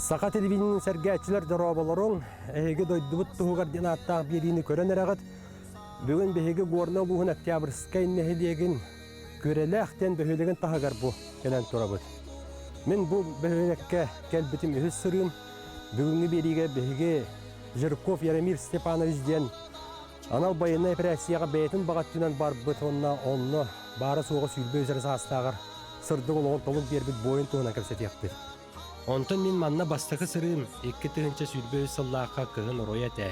Сақа телевизионның сәргәтчілер дұрабаларын әйгі дойдыбыт тұғығар ден аттағы беріні көрен әрағыт. Бүгін бәйгі ғорна бұғын октябрьскай нәхелеген көрелі әқтен бөхелеген тағығар бұ кенен тұрабыт. Мен бұл бөхелекке кәлбітім үйіз сұрым. Бүгінгі беріге бәйгі Жирков Яромир Степанович ден анал байына әпірәсияға бәйтін бағаттынан бар бұт онына бары соғы сүйлбе өзір сағыстағыр сырды олығын толып бербіт бойын туғына көпсет еқпет. Онтын мен манна бастықы сырым, 2 тығынша сүйлбе өз сыллаққа кығын ұрой әті,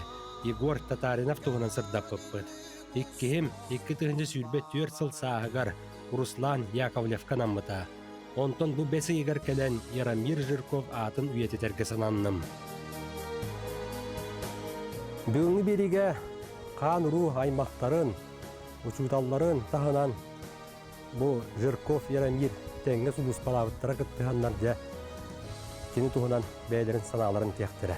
Егор Татаринов туғынан сырдап бұппыт. 2 тығынша сүйлбе 4 сыл сағығар Руслан Яковлевка намыта. Онтын бұл бәсі егер кәлін Яромир Жирков атын үйететерге сананным. Бүгінгі беріге қан ұру аймақтарын, ұчудалларын тағынан бұл Жирков Яромир тәңгі сұлыс балабыттара күттіғаннар де кені туғынан бәйлерін саналарын тектірі.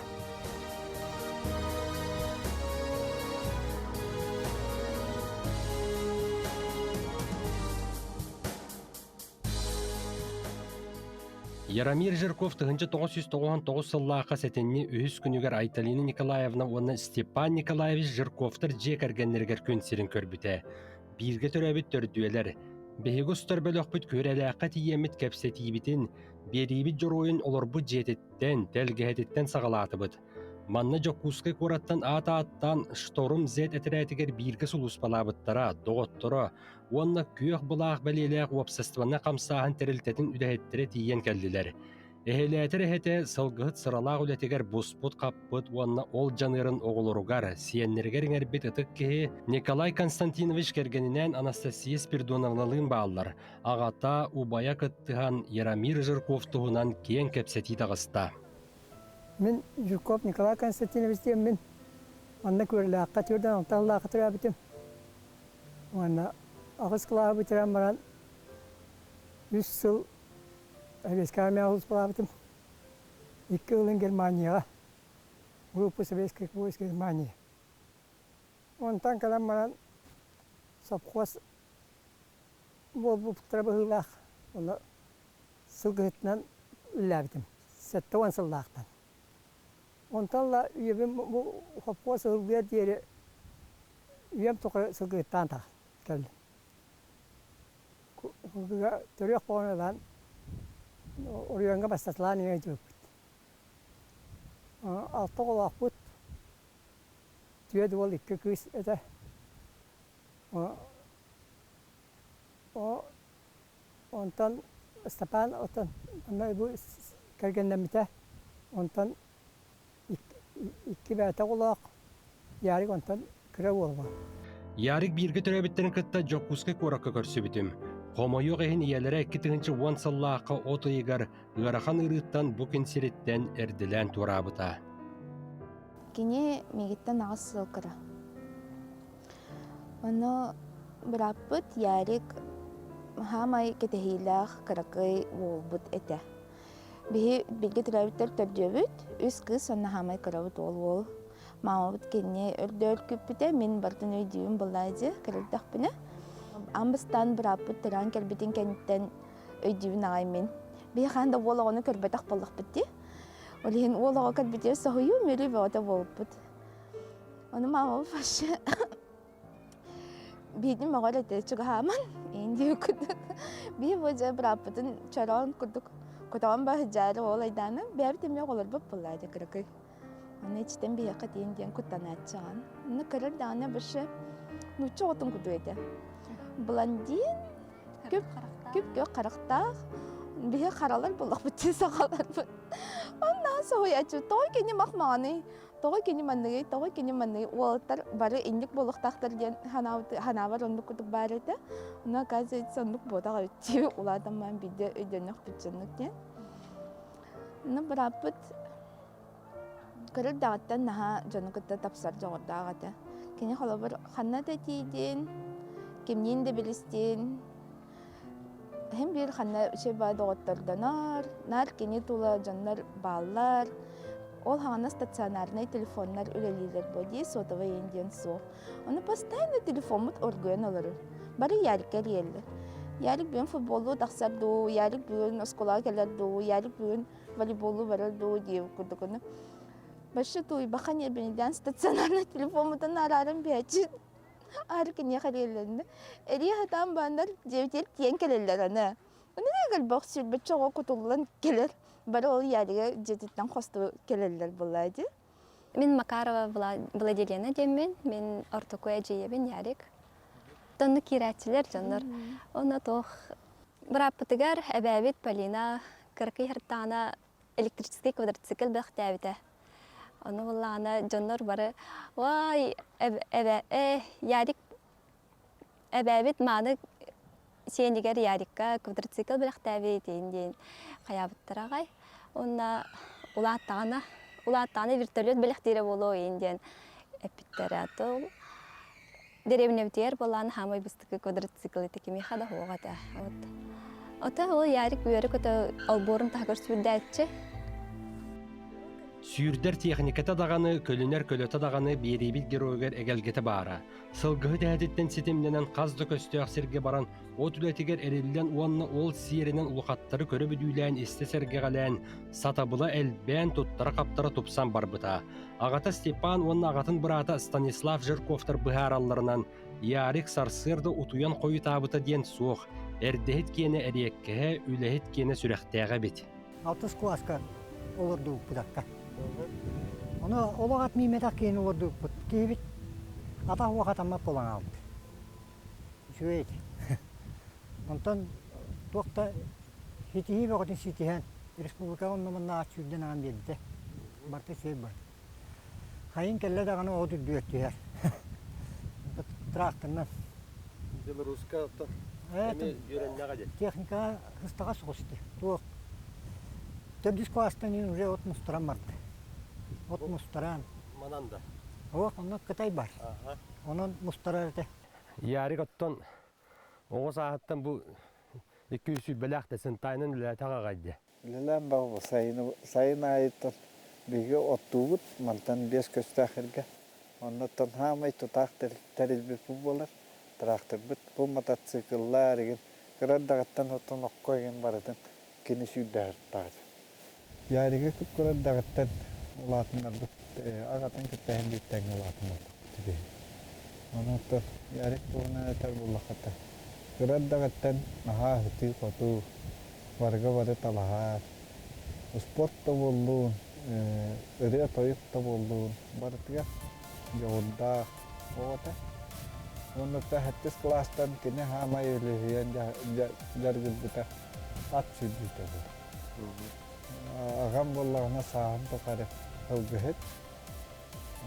Яромир Жирков 1999 сыллаққа сәтенне өз күнігер Айталина Николаевна оны Степан Николаевич Жирковтар жек әргенлергер көнсерін көрбіті. Бірге төрәбіт төрдуелер. Бәйгі ұстар бәл өқпіт көрәләққа тиемет кәпсетейбітін, берейбіт жоройын оларбы жететтен, тәлгәхететтен сағалаты бұд. Манна жоққусқы қораттан ата-аттан шторым зәт әтірәтігер біргі сұлыс балабыттара, доғыттыра, онна көк бұлақ бәлеләқ уапсастывана қамсағын тәрілтетін үдәхеттері тиен кәлділер. Эхеләтір әхеті сылғыт сыралақ үлетігер бұспұт қаппыт, онна ол жанырын оғылыруғар, сиеннергер еңербет ұтық кеге Николай Константинович кергенінен Анастасия Спирдоновналығын бағалар. Ағата убая кыттыған Яромир Жирков тұғынан кен кәпсеті тағыста. Мен Жирков Николай Константинович дейм мен. Онна көрілі аққа түрден алтағылы ақы тұра бітім. Онна ағыз қылағы бітірен баран 100 сыл Советский армия ұлыс балабытым. 2 жылын Германияға. Группа советских войск Германии. Онтан калам баран совхоз болып тұрабы ғылақ. Оны сылғытынан үлләбітім. 7 сыллақтан. Онтанла үйебім совхоз ғылғыр дері үйем тұқы сылғыттан тақ кәлді. Түрек болғанадан Орыянға бастатылан ең жөкпіт. Алты қолақ бұт. Түйеді ол 2 күз әді. Онтан Степан, кәргенден біті. Онтан 2 бәті қолақ. Ярик онтан кірі олға. Ярик біргі түрәбіттерін күтті жоққусқы қораққа көрсі бітім. Қомайық әйін иелері 2 сыллаққа оты егер ғарахан ұрыттан бүкін сереттен әрділән турабыта. Кене мегеттен ағыз сылқыра. Оны біраппыт ярик хамай кетехейлақ қырақай олбыт әті. Білге түрәбіттер төрдебіт, үз қыз онна хамай қырабыт ол. Мамабыт кене өрді көппіте, мен бардың өйдеуім бұлайды кірілдіқ біні. Амбыстан біраппыт тұран кәлбетін кәнттен өйдеуін ағай мен. Бейханда олағыны көрбетақ болық бітті. Олеген олаға кәлбетер сағыю мөрі бәуата болып бұд. Оны мамабы фашы бейдің мағар әті чүгі хаман, енді өкіді. Бей бұжа біраппытын чарауын күрдік. Көтаған ба жары ол айданы, бәбі теме олар бұп бұлайды кірікай. Оны ечтен бейқі дейінден күттан әтчіған. Оны кірір дағына бірші нүтші отын күді еді. Блондин, көп қарақтақ, бейі қаралар болық бұтте сақалар бұд. Оннан соғай әчі, тоғай кені мақмағаны, тоғай кені маннығы, олықтар бары ендік болықтақтар ден ханавар ондық күтік бар еді. Оны қазы сондық бодаға өттеу ұладаман бейді өйденік бүтсінік ден. Оны бірапыт кірір дағыттан наға жоны күтті тапсар жоғырда ағады. Кені қолы бір қанна да дейден, кемнен де білістен. Hem bir xanna şey var doğutlardanar, nar keni tula canlar bağlar. Ol hana stasyonlarına telefonlar üleliler bodi, sotava indian so. Onu постоянно telefonmut organ olur. Bari yarıklar yerli. Yarık bugün futbolu taksardı, yarık bugün oskola gelirdi, yarık bugün волейболу баралду дию кудукуну. Башы туй бахан ебенеден стационарный телефонудан арарым бәчі. Аркыне харелерді. Эри хатан бандар жевтел тиен келелер аны. Оны негел бақ сүрбет чоғы кутулан келер. Бары ол ярыға жететтен қосты келелер болады. Мен Макарова Владилена демен, мен ортокоя жейебен ярик. Тонны кирәтчілер жандар. Оны тоқ бұраппытыгар әбәбет Полина кыркы хыртана электрический квадроцикл бәқтәбіті. Оны болағына жандар бары, вай, ярик әбәбет маны сенегер ярикка квадроцикл бәқтәбіті дейін қаябыттыр ағай. Оны улаттаны вертолет бәліқтері болу дейін әпіттері атыл. Деревневтер болан хамай быстықы квадроцикл етекеме қада хоғады. Ота ол ярик бүйері көті алборын тағыр сүрді әтші. Сүйірдер техниката дағаны, көлінер көлөті дағаны беребет героygер әгелгеті бара. Сылғығы тәдеттен сетемленен қазды көсті ақсерге баран, от үлетігер әрелілен уанны ол сиерінен ұлықаттары көрі бүдүйлән есті сәрге қалән, сатабыла әлбән тұттары қаптары тұпсан барбыта. Ағата Степан онны ағатын бұрата Станислав Жирковтар бұхараларынан, ярик сарсырды ұтуян қойы табыта ден соқ, әрдехет кені әреккеге, үлехет кені сүрәқтәға бет. 6 класска олырды бұдаққа. Оны олағат мейметақ кейін олырды бұд. Кейбет ата уақатамап болан алды. Шуейді. Онтан тоқта хетихи бақытын сетихен республика оннымынна ат сүрден аған берді. Барты сей бар. Хайын кәлі дағаны оғыды дөттігер. Тракторнан. Белорусска техника хыстаға соғысты. Тоқ. Төрдіс кластан уже от мұстыран барды. От мұстыран. Мананда. Оны қытай бар. Оның мұстырар әді. Ярик оттон оғыз ағаттан бұл 200 бәләқті сынтайының үләтіға қайды. Лілән бағы сайын айыттан бігі оттуғыт, мантан 5 көсті ақырға. Оннаттан хамай тұтақ тәрелбет бұл болар. Трактор бұт, бұл мотоцикллар еген. Қырандағаттан оттан оққойген баратын кені сүйдәр тағды. Яриге күп қырандағаттан ұлатындар бұт, ағатын күттәйін беттәң ұлатын бұт. Оннаттан ярик бұғына әтер бұлақата. Қырандағаттан аға хүті қоту, варға бары талағар. Спорт та болуын, үре тойық та болуын. Барытыға жоғында оғата. Оннатта хәттіс кластан кені хамай өлігіен жаргыл бұта ат сүрдіті бұл. Ағам болағына сағын тоқары қылғығыт.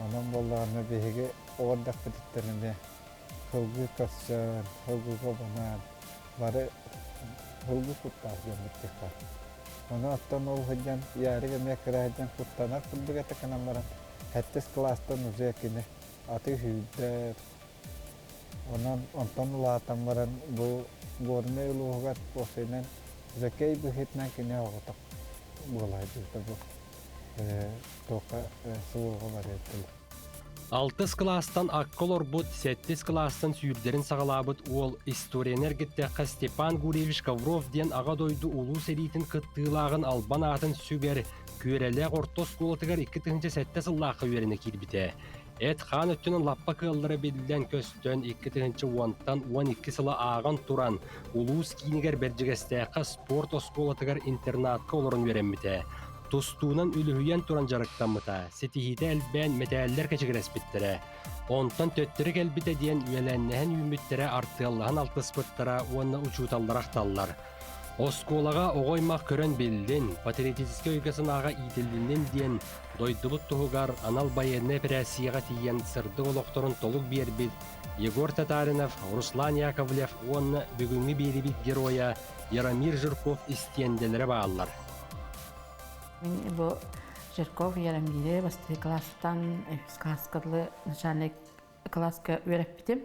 Анам болағына бейге оғырдақ бітіттеріне қылғы көпсен, қылғы қобанан, бары қылғы құттақ жөміттік бар. Оны аттан ол ғыджан, ярығы мекірі ғыджан құттанар қылдығы әтікінен баран. Хәттіс кластан ұзы әкіне аты хүйдер. Онтан ұлатан баран бұл горны ұлығығат осайнан зәкей бұхетнан кіне оғытық. Болайды бұл тоқа суылғы бар еттілі. 6 кластан аққыл орбут, 7 кластан сүйірдерін сағалабыт ол историянергеттеққа Степан Гуревич Ковров ден аға дойды ұлу серейтін қыттығылағын албан атын сүгер көрелі ортос қолатығар 2-ті сәтті сыллақы өріне келбіте. Эт хан өттінің лаппа кыллары белден көстөн 2-ті 12 сылы ағын туран улуус кейінігер бәржігістеққа спорт осколатығар интернатқа оларын веренміте. Тустуунан үлүхүйен туран жарықтамыта, сетихите әлбән мәтәлләр кәчігірәспіттірі. Онтан төттірі кәлбіте дейін үйеләннәхін үйміттірі артығылығын алтыспыттыра, онына учуталларақ таллар. Осколаға оғоймақ көрін белден, патриотическе өйгесін аға итілдінен дейін, дойдыбыт тұғығар анал байырны пірәсияға тиен сырды олықтырын толық бербет, Егор Татаринов, Руслан Яковлев, онына бүгінгі беребет героя Яромир Жирков истиенделері бағалар. Бұл Жирков Яромире басты класстан сказкадлы начальник класска өріп бітім.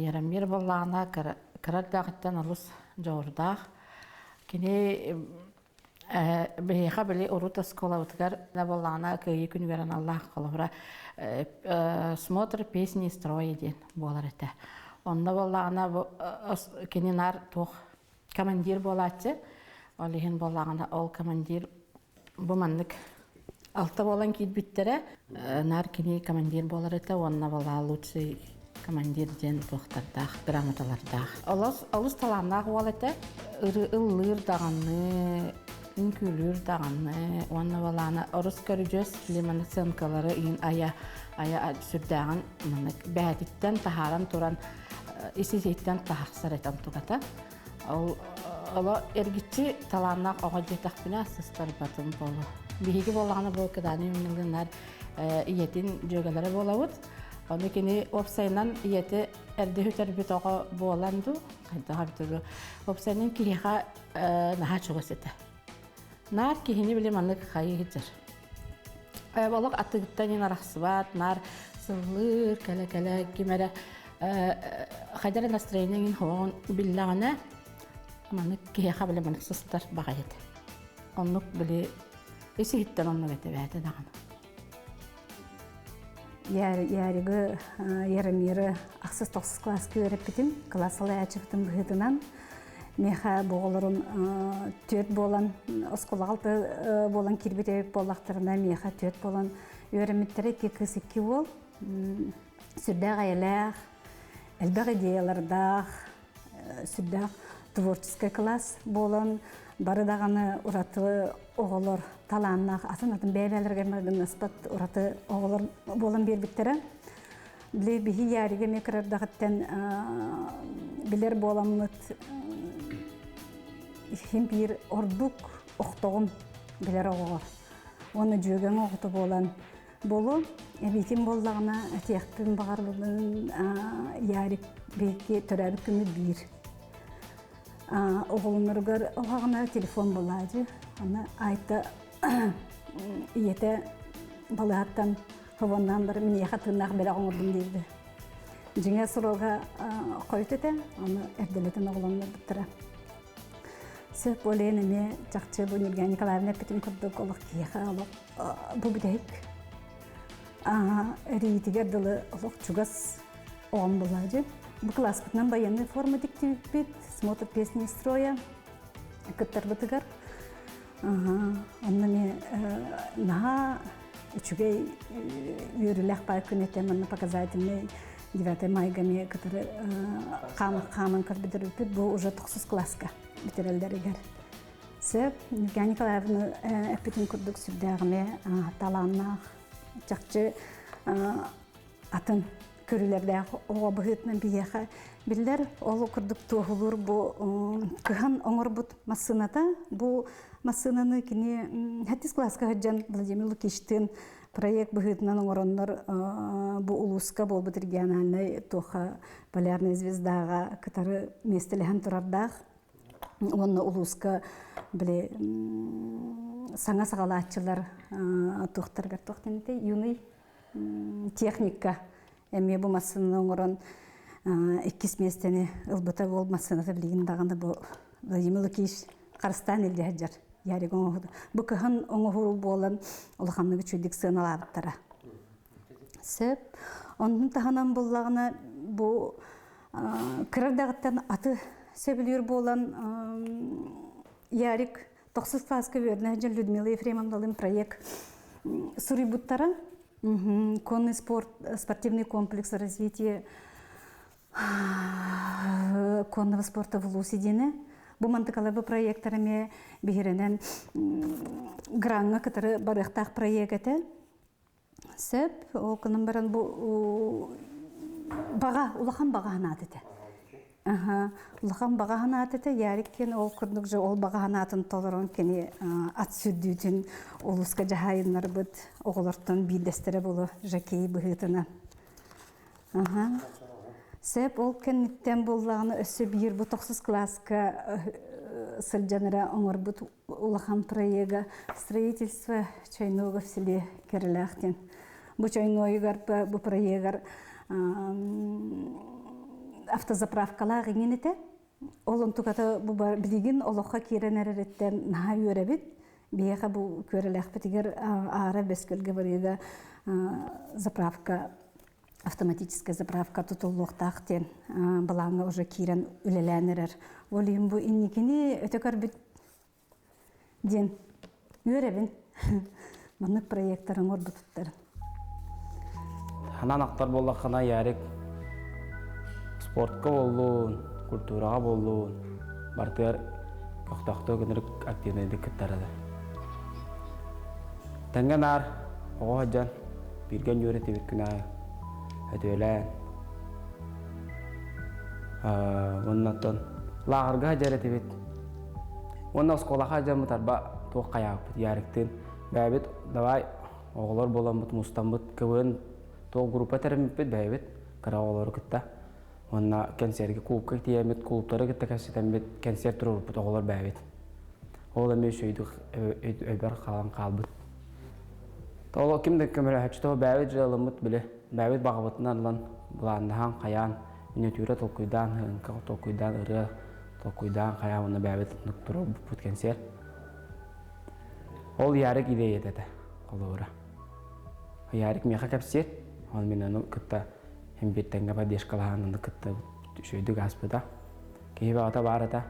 Яромир болағына кірардағыттан алыс жоғырдақ. Кені бейіға білі ұрута скола ұтығар болағына көйі күн верен Аллах қолығыра смотр песни строи ден болар әті. Онда болағына кені нар тоқ командир болатсы. Олиһин боллағына ол командир бу маннык алта болан киитбиттере нар кини командир болар эте онна бола лучший командир ден тохтардах грамоталардах. Олус таланнах ол эте ыллыр дағанны, үнкүлүр дағанны, онна боланы орус көрүжөс лиманы сымкалары ин ая сүрдәган маннык бәдиттен тахаран туран исиситтен тахсар этен тугата. Ола эргичи таланнах ога жетак бина сыстар батым болу. Биһиги боллаганы бу кыданы мингеннар иетин жөгөлөрө болобут. Оны кини опсайнан иети эрдехүтер бит ога боланду. Кайда хабиту опсайнан кириха наха чугасыта. Нар кихини биле маннык хайыгыр. Балак атыгыттан арахсыбат, нар сыллыр кәле кимере хайдара настроениеңин хоон биллагана маннык кириха биле маннык сыстар багайыт. Оннук биле эситтен оннук этебәте даган. Яриғы ярымиры ақсыз 9 класс көріп бітім, классалы әчіптім бұғытынан. Меха боғылырын 4 болан, осқылы 6 болан кирбет әйіп болақтарына меха 4 болан өріметтері 2-2 бол. Сүрдәғ айлақ, әлбәқ идеялардақ, сүрдәғ творческий класс болан, бары дағаны ұраты оғылыр таланнақ, атын бәйләлерге мәрдің аспат ұраты оғылыр болан бербіттері. Біле бігі яриге мекірардағыттен білер боламыт хем бір ордук оқтоғын білер оғылыр. Оны жөген оғыты болан болу, әбекен болдағына әтияқтың бағарлығын ярик бейке түрәбі күмі бір. Оғылынырғыр оғағына телефон болады. Аны айта иеті балағаттан хаваннан бір мен еқа тыңнақ бәрі оңырдым дейді. Жыңа сұрауға қойты да, аны әрделетін оғылыныр бұттыра. Сөп олейін әме жақчы бұл Евгения Николаевна бітін күрдік олық кейіға олық бұл бідейік. Рейтігер дылы олық чугас оғын болады. Бұл класс бұтынан баянный форма диктивит бит, смотр песни строя, күттар бұтығар. Онны мен наға үчігей үйіріләқ бай күнеттен мұны показательный 9 майға мен күтірі қамын кір бітір өтіп, бұл уже 9 класска бітірелдерігер. Сөп, Евгения Николаевна әппетін күрдік сүрдәғіме таланнақ, жақчы атын көрілердәғі оға бұғытынан бейеға білдер, олы күрдік туғылыр бұл күхан оңыр бұд масыната, бұл масынаны кіне 10 класска ғаджан Владимир Лукиштин проект бұғытынан оңыронлар бұл улуска бол бұд региональный тоға полярный звездаға кітары местеліген тұрардақ. Оны улуска біле саңа сағала атчылар тоқтарғар тоқтенде юный техника. Әме бұл масыны оңырын 2 местені ұлбыта бол масынаты білеген дағында бұл Владимир Лукиш Қарыстан елде әджар. Ярик оңғыды. Бұл күхін оңғыру болын ұлғанны күчүйдік сығын алабыттара. Сөп, оның тағынан болағына бұл кірардағыттан аты сөбілер болын Ярик 9 класска верді әджар Людмила Ефремовналың проект сұрый бұттара. Конный спортивный комплекс развития конного спорта в Лусидине. Бұл мантықалабы проекттарыме бігерінен гранға кітары барықтақ проекті. Сөп, ол күнім баран бұл баға, ұлақан баға ханатыды. Ұлақан баға ханатыды, яреккен ол күрдік жа ол баға ханатын толырын кені ат сүрдүйдін олысқа жағайынлар бұд оғылырттан бейдестері болу жакей бұғытына. Сөп, ол кәнеттен болағына өсі бейір бұ 9 класска сылжаныра оңыр бұд ұлақан проега строительство чайнуға в селе Кереляқтен. Бұ чайнуығар бұ проегар автозаправкалар еңенеті. Олон тұқаты бұ білеген олыққа керен әріреттен наға өрәбет. Бейеға бұ көреләқ бітігер ары бәскөлге барыға заправка автоматическая заправка тутулуқтақтен балаңа уже кирен үлеләнерер. Олейін бұл иннекені өтекар бүт ден үйребин маннык проекттарын ордутуттарын. Хананақтар боллаққана ярик спортқа болуын, культураға болуын, бартығар көқтақты күнірік активнайды күттарады. Тәнген ар, оғы хаджан, бірген үйреті бір күн ағы, өтөлән. Оннаттан лағырға хаджареті бет. Онна сколаға хаджан мұтарба тоқ қаяғы бұд яріктен. Бәйбет, давай оғылар болан бұд, мұстан бұд, көбін тоқ группа тәріміп бет бәйбет, қыра оғылары күтті. Онна кәнсерге клубқа тиемет, клубтары күтті кәсетен бет, кәнсер тұрыр бұд оғылар бәйбет. Оғылар мен шөйдік өйбір қалан қалбыд. Тоғылы кімді көмілі әчті бәйбет жылымыд білі, бәйбет бағабытынан ұлан бұландаған қаян, минутюра толкуйдан, ғынқы толкуйдан, ұры толкуйдан қаян, оны бәйбет тұрыр бұд кәнсер. Ол ярик идея деді, қолуыра. Ярик меха кәпсет, ол мен оны күтті хембеттенге ба дешкалаған, оны күтті шөйді ғаспыда. Кейі бағыта бары да.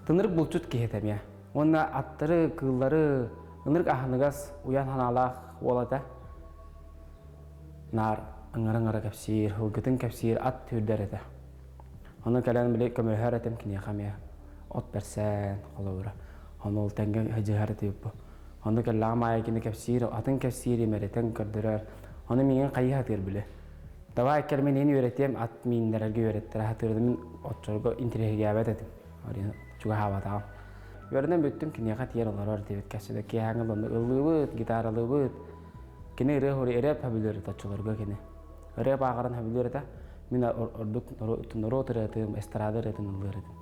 Тынырық бұлчут кейетем я. Оны аттары, кыллары, ынырық ағынығас уян ханалақ олада. Нар ыңыр-ыңыры кәпсер, ұлгытын кәпсер, ат түрдер еді. Оны кәлән біле көмілхәр әтем кінеқам я. От бәрсән қолуыра. Оны ол тәнген ғажығар етіп бұ. Оны кәлләғым айекені кәпсері, атын кәпсері мәреттен көрдірер. Оны менген қайы хатыр білі. Давай әккер мен ені өретем, ат мейіндерге өреттір. Хатырды мен отчорғы интереге әбәт етім. Орын чуға хаватағым. Өрден бөттім кінеға тиер олар өртебет кәседі. Кейхаңыл оны ылы бұд, гитаралы бұд. Кені үрі хөрі әреп әбілер тачыларға кені. Әреп ағырын әбілер еті. Мен ордық нұры отыр етім, эстрадыр етім, ылыр етім.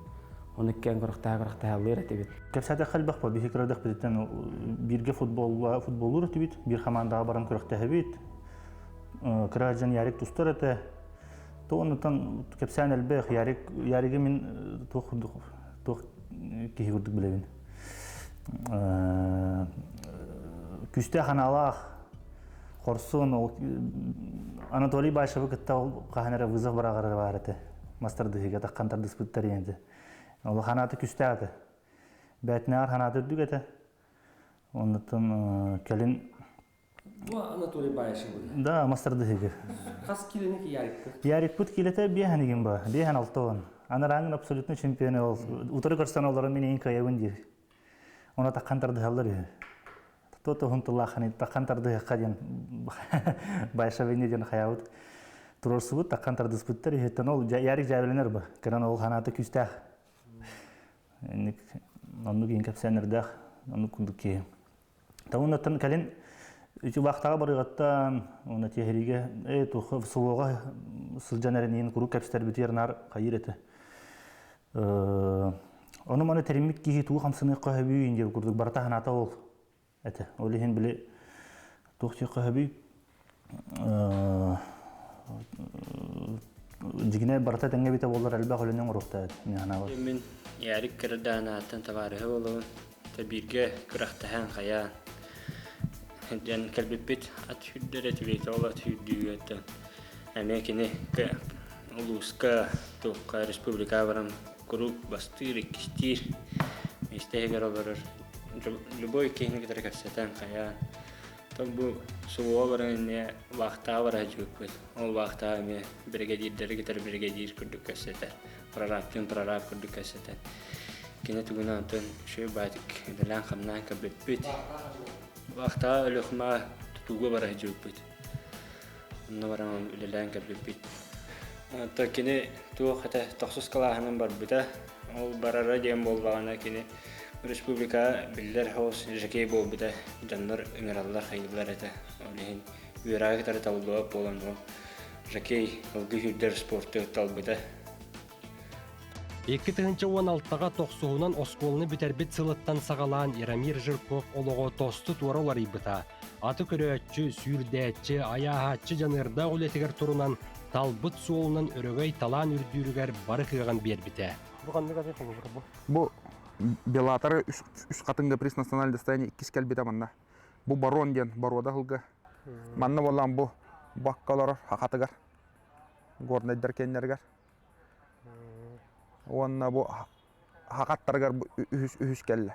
Оны кен қырықта алыр етебет. Кәпсәді қалбақ ба, бейхе кірадық бедеттен бірге футболур етебет, бір командаға баран көріқті әбет. Кіражан ярик тұстыр еті. Тоғынытан кәпсән әлбәқ, яриге мен тоқ кейі көрдік білебін. Күсті қаналақ, қорсын, Анатолий Байшевы күтті қағанары вызов барағары бар еті. Мастардығыға таққантар диспуттар енді. Ол қанаты күсті ады. Бәтіне ар қанаты үрдік еті. Онытын кәлін... Анатолий Байшевы. Да, мастардығыға. Қас келінік ярик бұд? Ярик бұд келеті бейханегін ба, бейхан алтауын. Анараңын абсолютно чемпионы ол. Утыры көрсен оларын мен ең қайауын дейір. Оны таққантарды алыр. Тоты ғынтылла қаны таққантарды қаден Байшевы неден қаяуыд. Тұрорсы бұд таққантарды спыттар. Ол ярик жәбіленер ба. Кіран ол қанаты күсті ақ. Onu giyin kapsanırdak, onu kunduk ki. Taun atan kalen, üçü vaktaga barıgattan, onu tehriге, tuğu soğuğa sılcanların yeni kuru kapstar biter nar kayır eti. Onu mana terimik ki tuğu hamsını qahabi ince kurduk barta hanata ol. Eti, olihin bile tuğçı qahabi. Jigine barta tenge bite bollar elbaq ölünen uruqta eti. Мен ярик кірдаанатын табарығы болуын, табирге күрақтахан қаян. Жан кәлбеппет ат хүддер әтібейті ол ат хүддігі әттен. Әмекені ұлысқа тұққа республика барам күріп бастыр, екістір. Местегер оларыр. Любой кейіні кітір кәпсетен қаян. Бұл суға барыңын вақтаға бара жүк бұд. Ол вақтаға ме бригадирдері кетер бригадир күрдік кәпсетер. Прораб күрдік кәсетен. Кені түгін антын шөй бәдік әділән қамнан кәбіп бүт. Вақтаға өліқма тұтуға бара жүк бүт. Оны барам өлілән кәбіп бүт. Кені туық әті тоқсыз қалағының бар бұта. Ол барара дем бол бағана кені республика білдер хаус жекей бол бұта. Жандар үңіралар қайылар әті. Олеген үйерағы тәрі табылуға болан ол. Жекей ұлғы хүрдер спорты ұттал бұта. 2016-ға тоқсуынан осколыны бітербет сылыттан сағалан Ирамир Жирков олығы тосты туаралар ибыта. Аты көрөтчі, сүйірдәтчі, аяғатчы жанырда олетігер тұрынан талбыт суолынан өрөгөй талан үрдүйрігер бары кыған бербіте. Бұл Белатары үш қатынғы приз национальный достояние 2 кәлбеті манна. Бұл барон ден, барода ғылғы. Манна болан бұл баққалар хақатығар. Горнайдар кеннергер. Онна бұл хақаттарғар үхіс кәлі.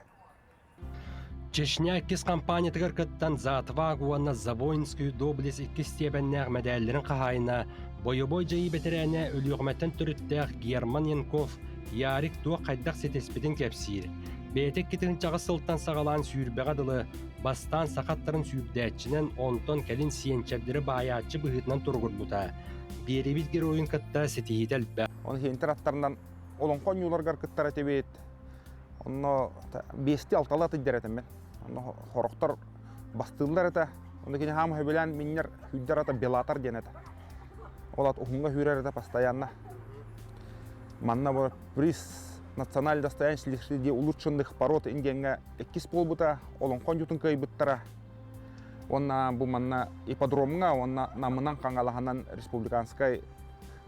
Чечня иккис компаниятыгар кыттан Затва гуанна Завоинскую доблес иккис тебеннәг мәдәлләрен кахайна бойобой жайы бетерәне өлüğмәтен төрүттәк Герман Янков ярик туа кайдак сетеспедин кепсир. Бетек китин чагы сылтан сагалан сүйрбәгә дылы бастан сакаттарын сүйрдәчинен онтон келин сиенчәбдәре баячы быгытнан тургур бута. Беребит героин кытта сетихидел бә. Оны хентер аттарынан олонкон юларгар кыттара тебет. Оны бести алталаты дәретемен. Оны хорохтар бастылар это. Оны кине хам хөбелән миннер хүддәрата белатар денете. Олат ухунга хүрәр это постоянно. Манна бу приз националь достояние среди улучшенных пород ингенга эккис полбута олонкон ютун кайбыттара. Онна бу манна ипподромга онна намынан каңалаханан республиканскай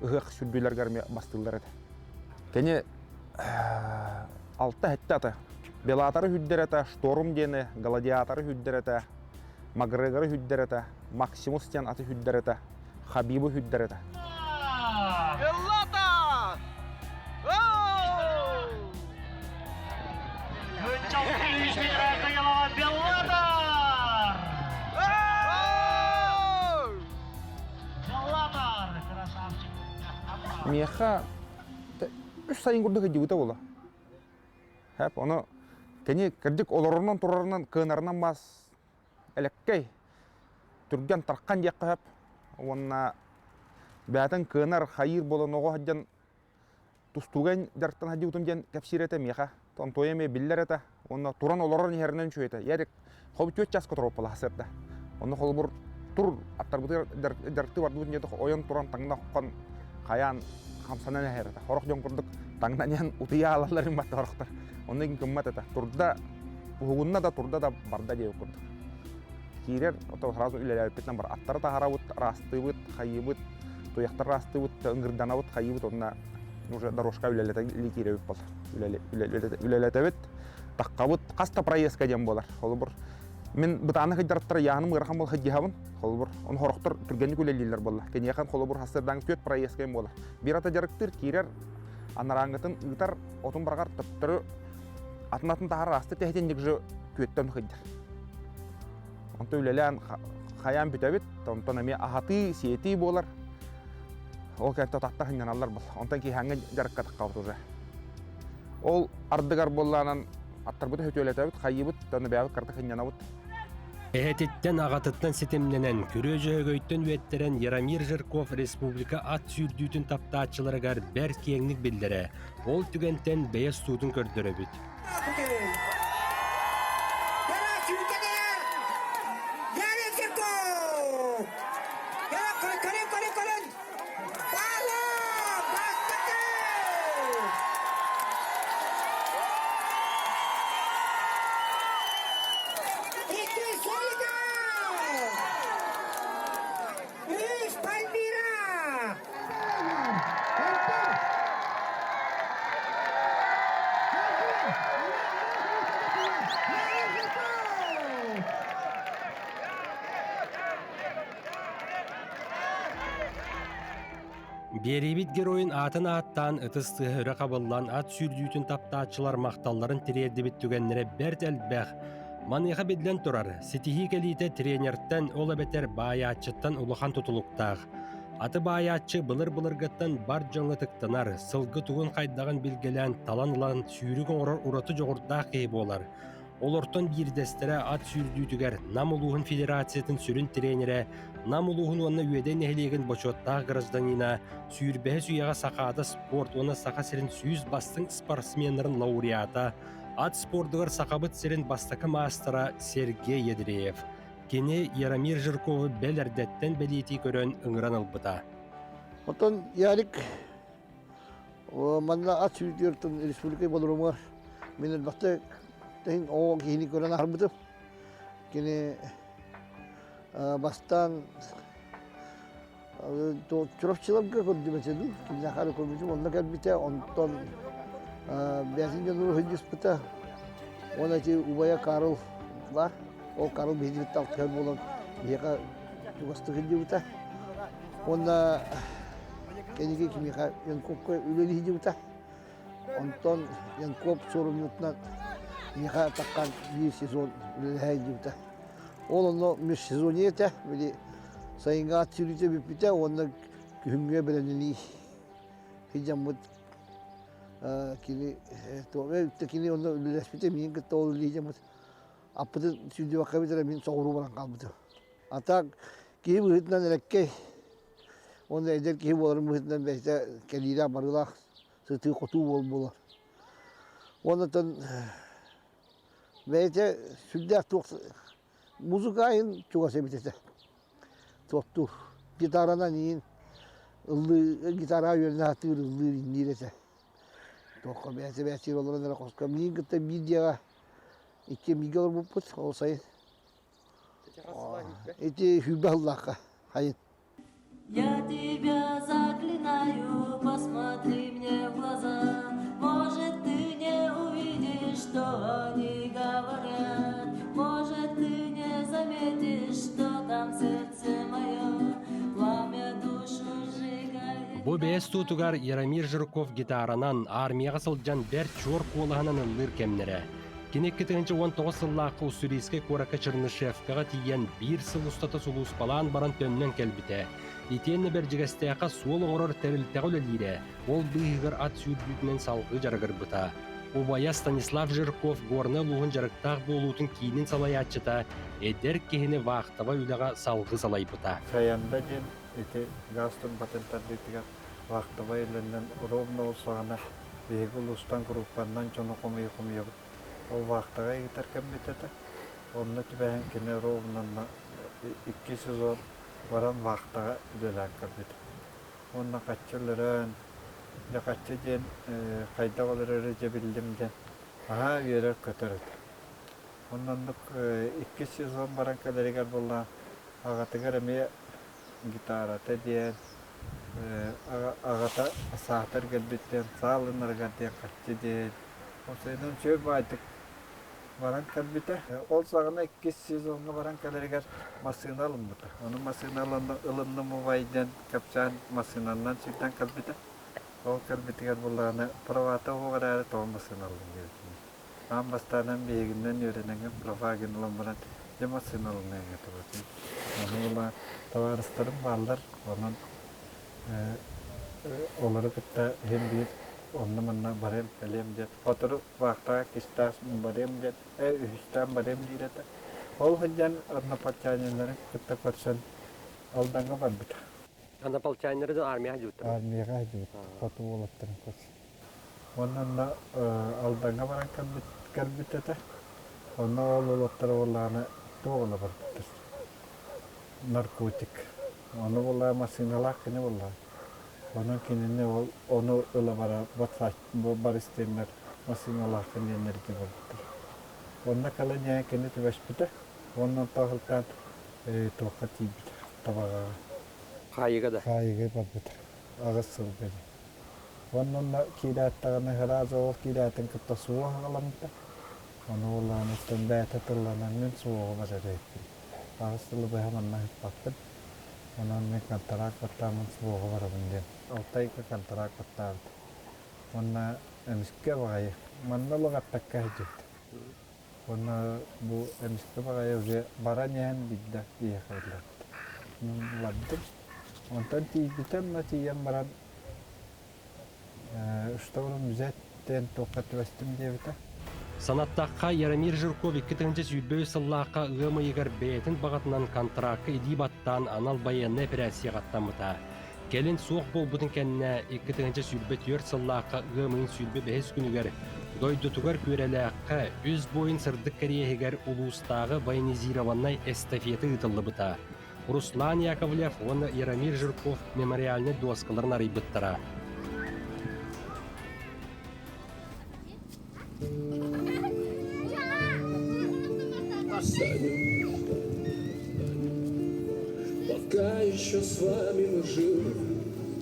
ыгык сүрбүләргә бастылар это. Кене алты хәттәте белатары хүддәрәтә, шторм дене, гладиаторы хүддәрәтә, Макгрегоры хүддәрәтә, Максимус тен аты хүддәрәтә, Хабибы хүддәрәтә. Белата! Меха үш сайын күрдік әдеуіті ола. Хәп, оны кәне кірдік оларынан тұрарынан көнарынан бас әліккей түрген тарқан деққа хәп. Онына бәтін көнар хайыр болын оға хаджан тұстуған жарттан әдеуітім ден кәпсір әті меха. Тонтойы ме білдер әті. Онына тұран оларын ерінен чөй әті. Ярек қолы төт жасқы тұрып бала хасырды. Оны қолы бұр тұр аттарбыты жарты барды бұтын еді ойын тұран таңына құққан қаян хамсанан әйірді. Хорық жон күрдік таңдан ең ұтыя алаларын бәтті хорықтар. Оны ең күммәт әті. Тұрда, бұғығынна да тұрда да барда дейі күрдік. Кейрер, сразу үлелі әліппетінен бар. Аттары тағара бұт, расты бұт, қайы бұт, тұяқтар расты бұт, үңгірдана бұт, қайы бұт. Онына уже дорожка үлелеті кейре бұт болар. Үлелеті бұт, таққа бұт, қаста проездка дем болар. Ол бұр. Мен бұтаны қыджарттары яғыным ғырақам бол қыджиғабын. Ол бұр. Оны хорықтар түргенік үлелейлер болар. Кенеқан қолы бұр хастырдан төт проездка болар. Bir ата жарықтыр кейрер, анараңғытын ұйтар отын барғар тұптыры атын тағар расты тәхетендік жы көттен қыджар. Онты үлелән қаян бүтәбет, онтан әме ағаты, сиеті болар. Ол кәнті тақтар хыннан алар бол. Онтан кей хаңы жарыққа таққауыт уже. Ол ардығар болланан аттар бұты хөті өлетәбет, қайы бұт, тәні бәуіт қарты хыннан ауыт. Эхететтен ағатыттан сетемненен, күрі жөйгөйттен өеттерен Яромир Жирков республика ат сүйрдүйтін таптаатчыларыгар бәр кеңнік білдірі. Ол түгентен бәйес туытын көрдірі бүт. Беребит героин атын аттан ытысты өрі қабыллан ат сүрдүйтін таптаатчылар мақталларын тірерді біттүгенлері бәрт әлбәқ. Маныға бедлен тұрар, сетихи кәлейті тренерттен ола бәтер баяатчыттан улахан тұтылықтақ. Аты баяатчы былыр-былырғыттан бар жоңы тықтанар, сылғы туғын қайдаған білгелен таланылан сүйрігін орар ураты жоғырдақ кей болар. Олортон бирдестері ат сүрдүйтігер Намулуғын Федерациятын сүрін тренері, Намулуғын оны өйден әхілеген бочоттағы гражданина, сүйірбәе сүйеға сақады спорт, оны сақа сірін сүйіз бастың спортсменлерін лауреата, ат спордығыр сақабыт сірін бастықы мастера Сергей Едреев. Кені Яромир Жирковы бәлердеттен бәлеті көрін ұңыран албыта. Отон ярик, манна ат сүрдүйтін республикай болырымға, мен әлбақты Тәйін оң кейіні көрін арбытып, кені бастан чұрапчылапқа көрді мәседу, кені ақары көрмесім, онына кәлбіте, онтон бәсін жонуы хүндіс бұта, оны әте Убая Карл бар, ол Карл бейдігітті алты кәл болын, бейқа туғасты хүнді бұта, онына кәнеге кемеға Янковқа үлелі хүнді бұта, онтон Янков сорымнытынан Миха таккан bir сезон ләйдибді. Ол оны меж сезоне еті, біле сайынға тюрите біппіте, оны күнге білінені. Хиджам бұд кені тоғы үтті кені оны үліләспіте, мен күтті ол үлейдем бұд. Аппыды сүйді баққа бітірі мен соғыру баран қалбыды. Ата кейіп ұғытынан әрекке, оны әдер кейіп оларын ұғытынан бәйті кәлейді барылақ, сұртығы қоту болар. Оны тон бәйті сүлдәк тоқты музыкайын чуға себететі. Тоқту гитаранан ең гитара үйеріне атыр ұлы нересі. Тоққа бәйті оларын әрі қосқа. Мен күтті видеоға 2 мигал бұп бұд, ол сайын. Эти хүбі Аллахқа, хайын. Я тебя заклинаю, посмотри мне в глаза. Может, ты не увидишь, что они говорят. Может, ты не заметишь, что там сердце мое. Пламя душу сжигает. Бу бәс тутугар Яромир Жирков гитаранан армияға сылджан бәр чор қолағынан ыллыр кемнері. Кенек 19 сыллақы Уссурийске Корака Чернышевкаға тиен бір сыл ұстата сұлуыс балан баран төннен кәлбіте. Итенні бір жігістеяқа суыл оңырыр тәрілтіғі өлелері, ол бұйығыр ат сүйірбүтінен салғы жарғыр бұта. Убая Станислав Жирков горны луғын жарықтақ болуытын кейінін салай атчыта, әдер кехіне вақтыва үліға салғы салай бұта. Саянда ден, эти гастон патенттардетіген вақтыва елінен ровно олсағына бегі ұлыстан группаннан жоны қомай бұд. Ол вақтыға егітер кәмбетеді. Онны тібәйін кені ровнанна 2 сезон баран вақтыға дөйлән кәмбеті. Онна қатчылырын, қатчы ден қайда олырыры жебілдім ден. Аға үйерер көтіреді. Оннандық 2 сезон баран кәлерігер болған ағатығыр әме гитараты ден, ағата сағатыр кәлбеттен, сағылынырғар ден қатчы ден. Осайдан шөй байдық. Баран кәлбеті. Ол сағына 2 сезонға баран кәлерігер масыналым бұты. Оны масыналында ылымны мұвайден кәпсән масынаннан сөйттен кәлбеті. Ол кәлбетігер болағына правата оғыр әрі тоғы масыналым келді. Ан бастанан бейгіннен өрененген праваген ұлымбыран де масыналым әңгеті бұты. Оны ола таварыстарым балдар. Onun onları kıtta hem bir onunla manna barem pelem jet. Otur vakta kistas barem jet. Üstten barem direte. Ol hajjan anapalçanları kıtta persen aldanga var bita. Anapalçanları da armiya juta. Armiya juta. Foto olattırın kos. Onunla aldanga var karbitete. Onu olattırı olana doğru var. Narkotik. Onu vallahi masinalar kene vallahi. Onun kinine onu öyle bara batsaç bu baristenler masinalar kene enerji var. Onda kalanya kene tüveşpite. Onun tahıltan tokati bite. Tava. Kayıga da. Kayıga babita. Ağısıl beni. Onun da kiratlarını herazo o kiratın kıtta suğa alamta. Onu vallahi nestemde tatırlanan suğa var edeydi. Ağısıl be hemen nahit baktım. Onun ne kantarak kattaman suğa var edeydi. Altay ka kantarak kattardı. Ona emiske bagayı. Manna logat takka hicit. Ona bu emiske bagayı uze baranyan bidda diye kaydılar. Vaddim. Ondan tiyibitem na tiyan baran ustavrum müzetten tokat vestim diye bita. Sanattaqqa Yaramir Jirkov 2-nji süýböý syllaqqa ýymy ýeger beýetin bagatyndan kontrakty edibattan anal baýanyny operatsiýa gattamyta. Gelin soğuk bolbudun kendine 2-nji süýbet ýör syllaqqa ýymyň süýbe 5 günüger doýdutugar köreläqqa üz boyun sırdyk kereýeger ulustagy военизированный эстафета ýytyldybyta. Ruslan Yakovlev onu Yaramir Jirkov memorialny doskalaryna rybyttara. Пока еще с вами мы живы,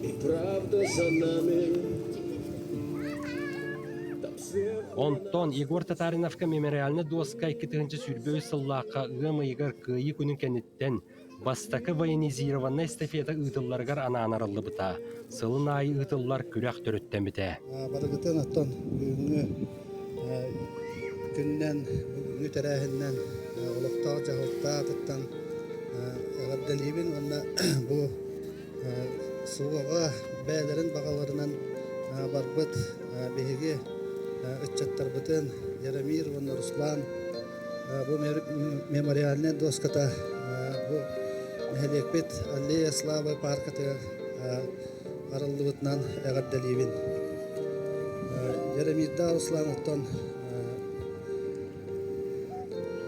и правда за нами. Onton Igor Tataриновka memorialny doska 2-nji süýböý syllaqqa ýymy ýeger kıýy günün kenitten bastaka военизированный эстафета ýytyllargar ananaryldybyta. Sılyn aýy ýytyllar kürek törütden bite. Baragıtan attan günü күннен бүгүнгү терәһиннән олоқтаğı жаһылтаатыттан эҕэрдэлиибин онна бу суоҕа бээлэрин бағаларынан барбыт биһиги ыччаттарбытын Яромир онна Руслан бу мемориальный доската бу мэһэлиэкбит Аллея Славы паркатыгар арыллыбытынан эҕэрдэлиибин Яромирда Руслан оттон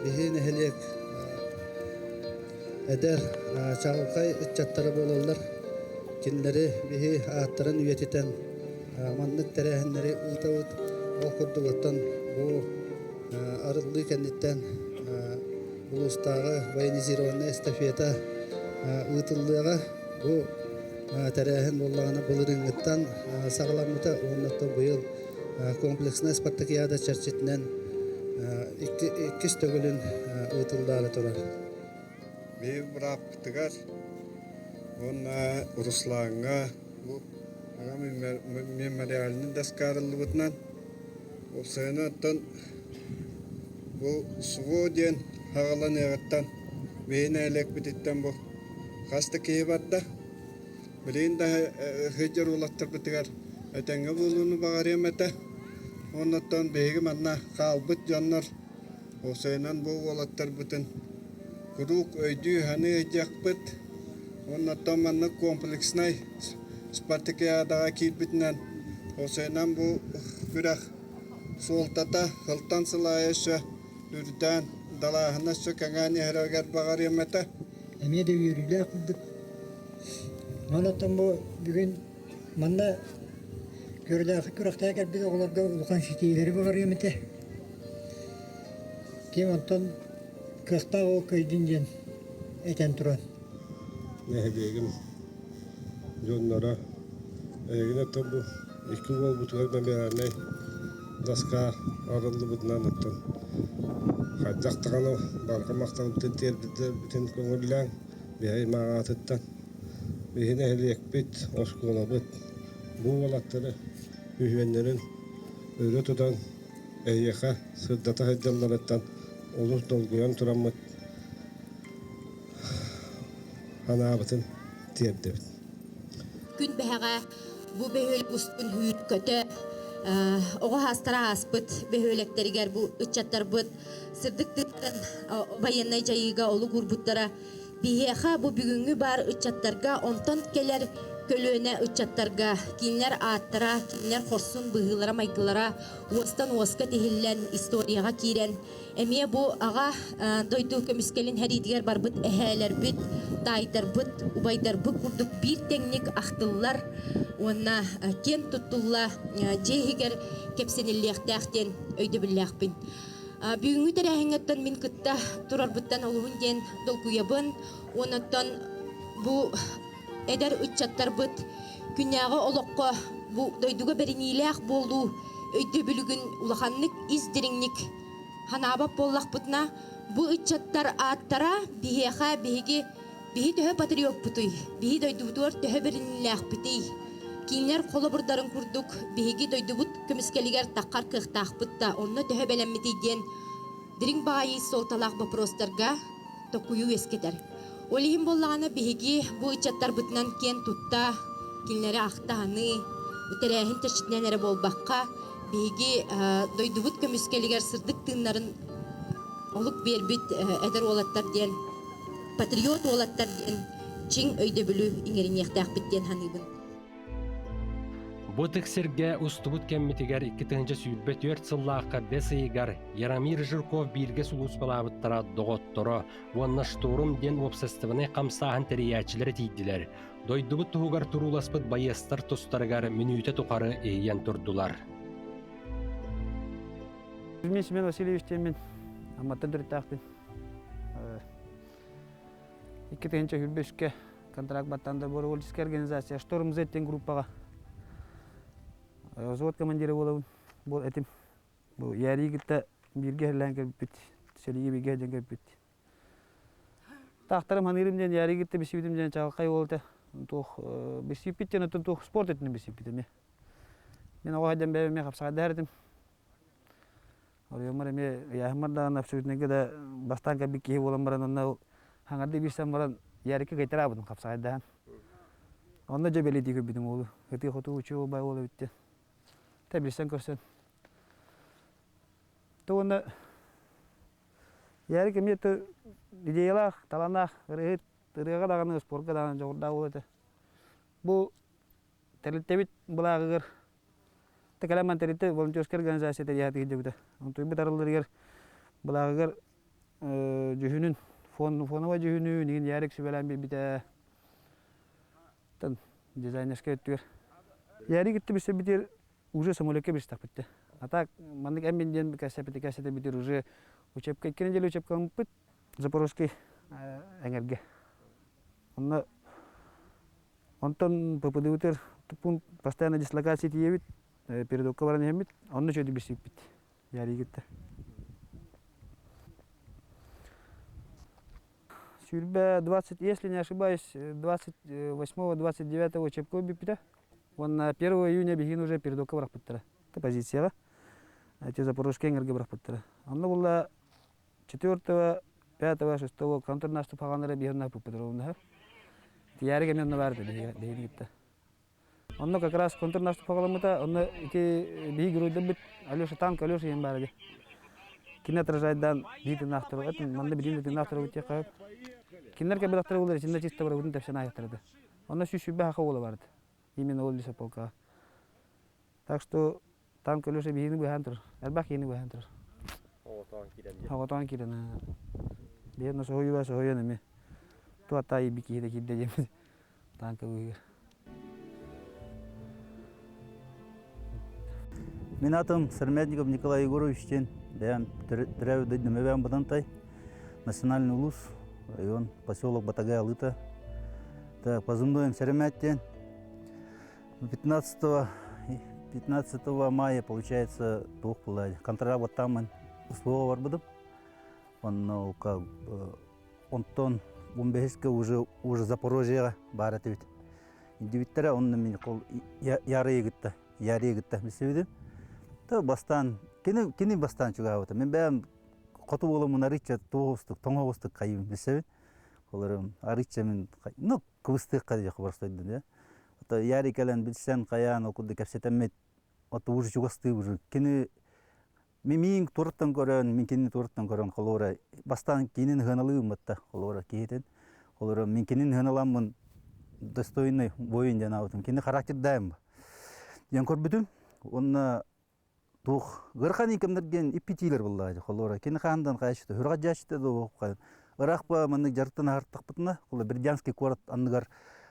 биһи нэһэлиэк эдер чагылкай ыччаттары бололлар кинлери биһи ааттарын үйетитен маннык терээхиннери ытабыт ол курдуготтон бу арыллыы кэнниттен улустагы военизированная эстафета ытыллыга бу терээхин боллагана былырыңыттан сагаламмыта уоннотто быйыл комплексная спартакиада чарчитинен иккис төгүлүн ытылдаары турар. Бейб бұрапытығар, оны Русланға мемориалының даскарылы бұтынан, ол сайына аттан, бұл суғы ден хағалан еғіттан, бейін әлек бітеттен бұл. Қасты кейі батта, білейін да хыджар олаттыр бітігар, өтенгі болуыны бағар еметі, оннаттан бейгі манна қалбыт жаннар, ол сайынан бұл олаттыр бүтін. Курук өйдүү ханы jakpıt. Ondan manna kompleksnay Spartakiyadaga kilbitinen. Osenan bu gürak soltata haltan sılayışı dürden dalahına sökengani heröger bagar yemete. Eme de yürüyle kıldık. Manattan bu bugün manna gördüğü küraktaya gelip bir oğlarda ulukan şitileri bagar yemete. Kim ondan kıhta o köydünden eten turan. Ne diyeyim? Jonlara yine tabu iki gol butular ben bir ne daskar arıldı bundan attım. Hacak tıkanı barka maktan bütün konulan bir ay mağatıttan bir yine heliyek bit oskula bit bu olatları hüvenlerin öyle tutan eyyaka sıddata heccallarattan olur dolguyan turanmat hanabatın tiyebdebit. Gün behaga bu behöl bustun hüyüt kötü oğa hastara aspıt behölekteriger bu ıçatlar bıt sırdıktıktan bayanay jayıga olu gurbutlara biheha bu bugünkü bar ıçatlarga ondan keler kölöne ıçatlarga kinler attara kinler korsun bıhılara maykılara uastan uaska tehillen istoriyaga kiren emiye bu ağa doydu kömüskelin her idiger barbıt eheler bit daytar bıt ubaydar bık kurduk bir teknik ahtıllar ona ken tuttulla jehiger kepsenilliyaktaakten öyde billakpin Бүгүнгү терәһиңеттен мин кытта турар буттан олуун ден долкуябын онаттан бу эдер үччаттар быт күнягы олоққа бу дойдуга беринилээх болду өйдө бүлүгүн улаханнык издириңник ханабап боллах бутна бу үччаттар аттара биһиэха биһиги биһи төһө патриот бутуй биһи дойдубутуар төһө беринилээх битий Кинлер қолы бұрдарын күрдік, бейге дойдубут көміскелігер таққар қықтақпытта, онны төһө бәләмметейден дирин бағайы солталақ бапростарға токуyu ескетер. Олихим боллағаны бейге бұ ичаттар бұтынан кен тұтта, кинлері ақтағаны, үтерәхін тәшітінен әрі болбаққа, бейге дойдубут көміскелігер сырдық тыңнарын олық бербіт әдір олаттар ден, патриот олаттар ден, чың өйді білу иңерін ектақ біттен ханыбын. Бу тексерге устубут кеммитигер 2-нче сүйбет 4 сыллааққа 5 ыйгар Яромир Жирков бирге сулус балабыттара доготторо уонна штурум ден обсестиваны камсахан териячилер тийдилер. Дойдубут тугар туруласпыт байыстар тустаргар минуте тукары эйен турдулар. Семен Васильевич темен аматтан дүртақпын. 2-нче хүрбешке контракт баттандар боролическая организация Шторм Зеттен группаға Взвод командиры болуын, бұл әтім. Бұл яры егітті бірге әрлән кәрбіт, сәліге бірге әден кәрбіт. Тақтарым ханырымден яры егітті бесіпетімден чағылқай олды. Бесіпеттен өтін спорт етінің бесіпетім. Мен оға әден бәбіме қапсаға дәрдім. Орыйомар эме яхмардан абсолютнеге да бастан кабик киһи болан баран онна хаңарды бирсен баран ярыка кайтара будым капсайдан. Онна жебели диге бидим олу. Эти хоту учу бай олу битте. Та бирсен көрсен. Тоонда ярыка мете идеялах, таланах, рыгыт, рыга даганы спортка даганы жогорда болот. Бу телетебит булагыр. Текелеман телете волонтерская организация тегияти дебита. Онтой битарылдыргер булагыр жүһүнүн фонова жүһүнү деген ярык сүбелен бите. Тан дизайнерская өттүр. Ярык итти бирсе битер уже самолетке бирстак битте. А так мандык эмменден касапете битер уже учебка кене жел учебка мпыт Запорожский эңерге. Онтон ППДУтер тупун постоянно дислокация тиебит. Передокка баран емит, онны жөді бирсип бит. Яры кетті. Сүрбе 20, если не ошибаюсь, 28-29 учебка бипита. Он на 1 июня бегин уже передокка барак биттера. Это позиция. Эти Запорожский эңерге барак биттера. Онны булла 4, 5, 6 контрнаступ хаганлары бегин пуппетер. Ярыга мен барды бегин кетті. Онно как раз контрнаступ хагаламыта, онно ики биги груйда бит, Алёша танк, Алёша ем барды. Кине отражайдан бити нахтыру, это манда бидин бити нахтыру бити кайып. Кинер ке бирактыры булар, чинда чисто бар, удын тепсен аяқтырды. Онно сүшүбе хака бола барды. Именно ол лесополка. Так что танк Алёша бигини быхан тур, элбак ени быхан тур. Оғатуан кирен. Бейерно сохойуа неме. Туатайы бики хиде кидде жеміз. Танка бүйгер. Мен атым Сырмятников Николай Егорович, бәян тірәу дөйдіме бәян бұдантай, национальный улус, район, поселок Батагай Алыта. Позывной Сырмяттен. 15 мая, получается, тух была контрабат там СВО бар бұдым. Он тон Бомбейска уже Запорожьеға бар әтебет. Индивидтері онны мен яры егітті білсебеді. Бастан, кені бастан чуға өті. Мен бәм қоту болымын арыча тоңғыстық қайым білсебеді. Оларым арыча мен күбістік қады жақы барыстойды. Яры кәлін білсен қаян оқуды кәпсетемет. Уже чуғасты уже. Кені мен тұрыттан көрін, мен кені тұрыттан көрін қолуыра. Бастан кенін ғаналығым бәтті қолуыра кейтен. Қолуыра мен кенін ғаналамын достойный бойын жана аутым. Кені характердайым ба. Ян көрбүдім, онна тух гырхан икемдерген иппитилер булла холора. Кені хандан кайшты, хүрга жашты да оққан. Иракпа мындык жарыктан артык бутна, кулы Бердянский город анныгар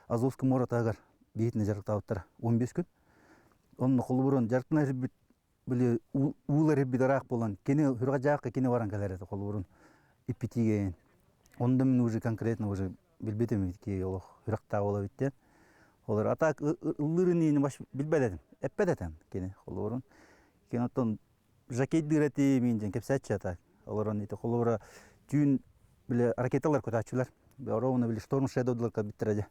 Азовский море тагар бейтине жарыктауттар 15 күн. Онны колбурун жарыктан рибит биле уулар рибит арак болан. Кені хүрга жакка кені баран келерди колбурун иппитиген. Онда мен уже конкретно уже билбетем ки ол хүракта боло битте. Олар атак ылырын баш билбедем. Эппедетем кені колбурун. Кені оттон жакет дирети мен кепсатча атак. Оларон ите колбура түн биле ракеталар көтачулар. Ровно биле Storm Shadow'лар кабиттерде.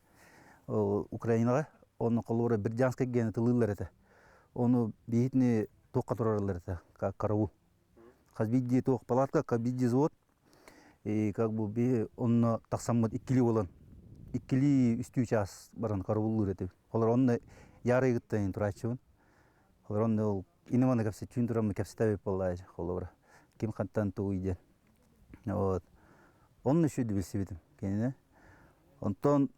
Украинага оны колбура Бердянская ген тылылар эте. Оны бейтне тоққа турарлар эте, как караул. Казбидди тоқ палатка, кабидди завод. И как бы бе онна таксаммат иккили болан. Иккили үстүү час баран карауллар эте. Олар онны яры гыттан турачыбын. Олар онны инеманы капсы түн турамы капстабеп боллайжы колбура. Ким кантан туйде. Вот. Онны шүді білсебедім, кенене. Онтон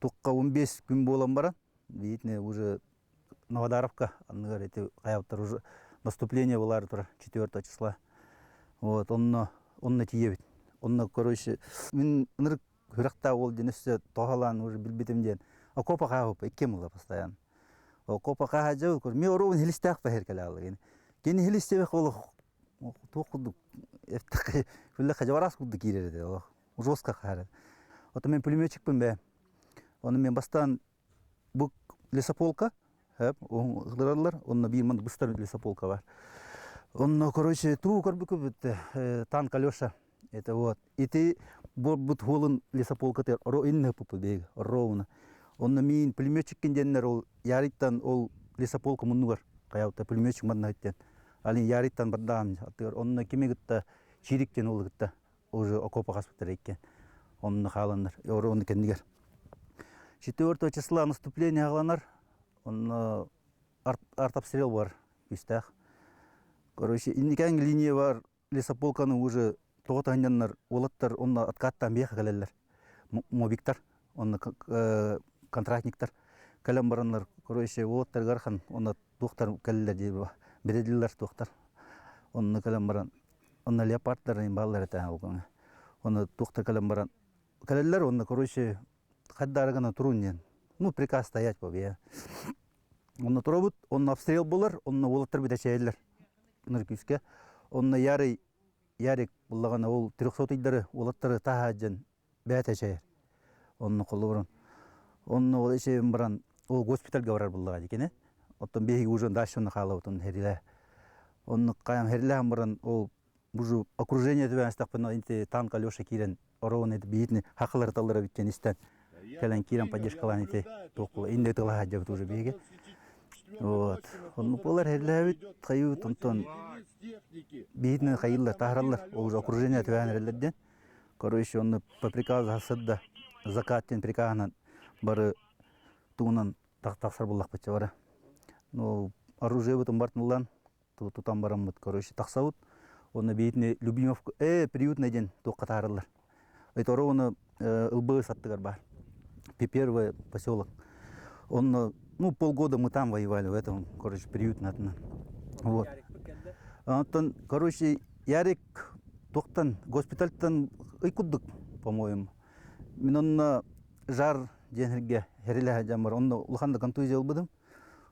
тоққа 15 күн болан баран, бейтіне уже Новодаровка, анныгар эти қаяптар уже наступление болар тұра 4 числа. Вот, онны тиебет. Онны, короче, мен нырық хүрақта ол денесі тоғалан уже білбетім ден. Окопа қағып, екем ұла постоянно. Окопа қаға жау, мен оровын хелістақ па herkele алды. Кені хелістебек олы тоқылдық. Күлі қажаварас күлді кейлерді, жостқа қағарады. Ота мен пулеметчикпін бә. Оны мен бастан бұк лесополка, ғылырадылар, онына бір маңды бұстар лесополка бар. Онына, короче, туу көрбікі бітті, танк Алёша. Это вот. Ити бұт ғолын лесополка тер, инні пұпы бегі, ровно. Онына мен пулеметчиккен денлер, ол яриктан ол лесополка мұнны бар. Қаяута пулеметчик мадна өттен. Алин яриттан бардам. Онна кимегитта чириктен улгитта уже окопа хаспитар экен. Онны халандар. Онны кендигер. 4 числа наступление агланар. Он артобстрел бар пистах. Короче, инникан линия бар. Лесополканы уже тоғытаняннар, олаттар, онна откаттан беха калелер. Мобиктар, онна контрактниктар. Калам баранлар, короче, олаттар гархан, онна тоқтар калелер дейбі. Береділер тоқтар. Онна калам баран. Онна леопардтар баллар это алган. Онна тоқтар калам баран. Калелер, онна, короче, хаддаргана туруннен. Ну, приказ стоять побе. Онна туробут, онна обстрел болар, онна олаттар битачайлер. Ныркүске. Онна ярик буллагана ол 300 иддары олаттары тахаджан бәтәчәйер. Онны қолы бұрын. Онны ол ешебін баран ол госпитальга барар буллага декене. Оттан беги ужын дашыны қалы отын херилә. Онны қаям хериләм баран ол бұжу окружение төбән стақпына инте танк Алеша кирен оровын еті бейітіні хақылар талдыра біткен істен. Кәлін кирен поддержкалан еті тоқылы. Инде тыла хаджабыт уже беги. Вот. Онны болар хериләбіт қайу тонтон бейітіні қайылар, тахыралар. Ол уже окружение төбән әрелерден. Короче, онны по приказу хасыдда закаттен приказынан бары туынан тақсар боллақ бітсе бары. Ну, оружие бұтын бартынлан, тутан барам бұт, короче, тақсауыт. Оны бейтіне Любимовка, приютный ден тоққа тағырылар. Айторы оны ылбығы саттығар бар. Первый поселок. Он, ну, полгода мы там воевали, в этом, короче, приют натынан. Вот. Антон, короче, Ярик тоқтан, госпитальтан икуддық, по-моему. Мен онна жар денерге херелі хаджамар, онна улханда контузия олбыдым.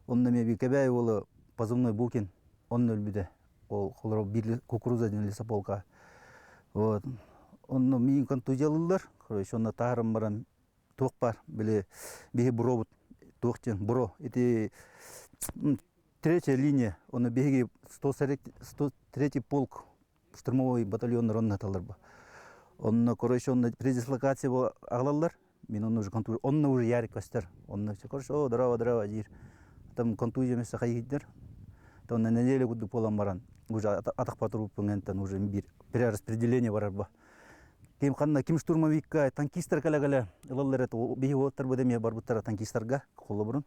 Онна мен бекебәй олы позывной Букин, онна өлбіді. Ол қолырау бірлі кукуруза ден лесополка. Вот. Онна мен контузия олылар, короче, онна тағырым барам тоқ бар, біле беге бұро бұд, тоқтен, бұро. Это третья линия, онна беге 103-й полк, штурмовой батальон ронна талар ба. Онна, короче, онна предислокация бол ағлалар, мен онна уже контузия, онна уже ярик көстер. Онна, короче, о, драва, жир. Там контузия место қайгиддер. Там на неделю күдді полан баран. Уже атақ патру пыңентен уже бір перераспределение барар ба. Кем қанна, кем штурмовикка, танкистер каля-каля, ылалар это, бейі олаттар бөдеме бар бұттара танкистерға, қолы бұрын.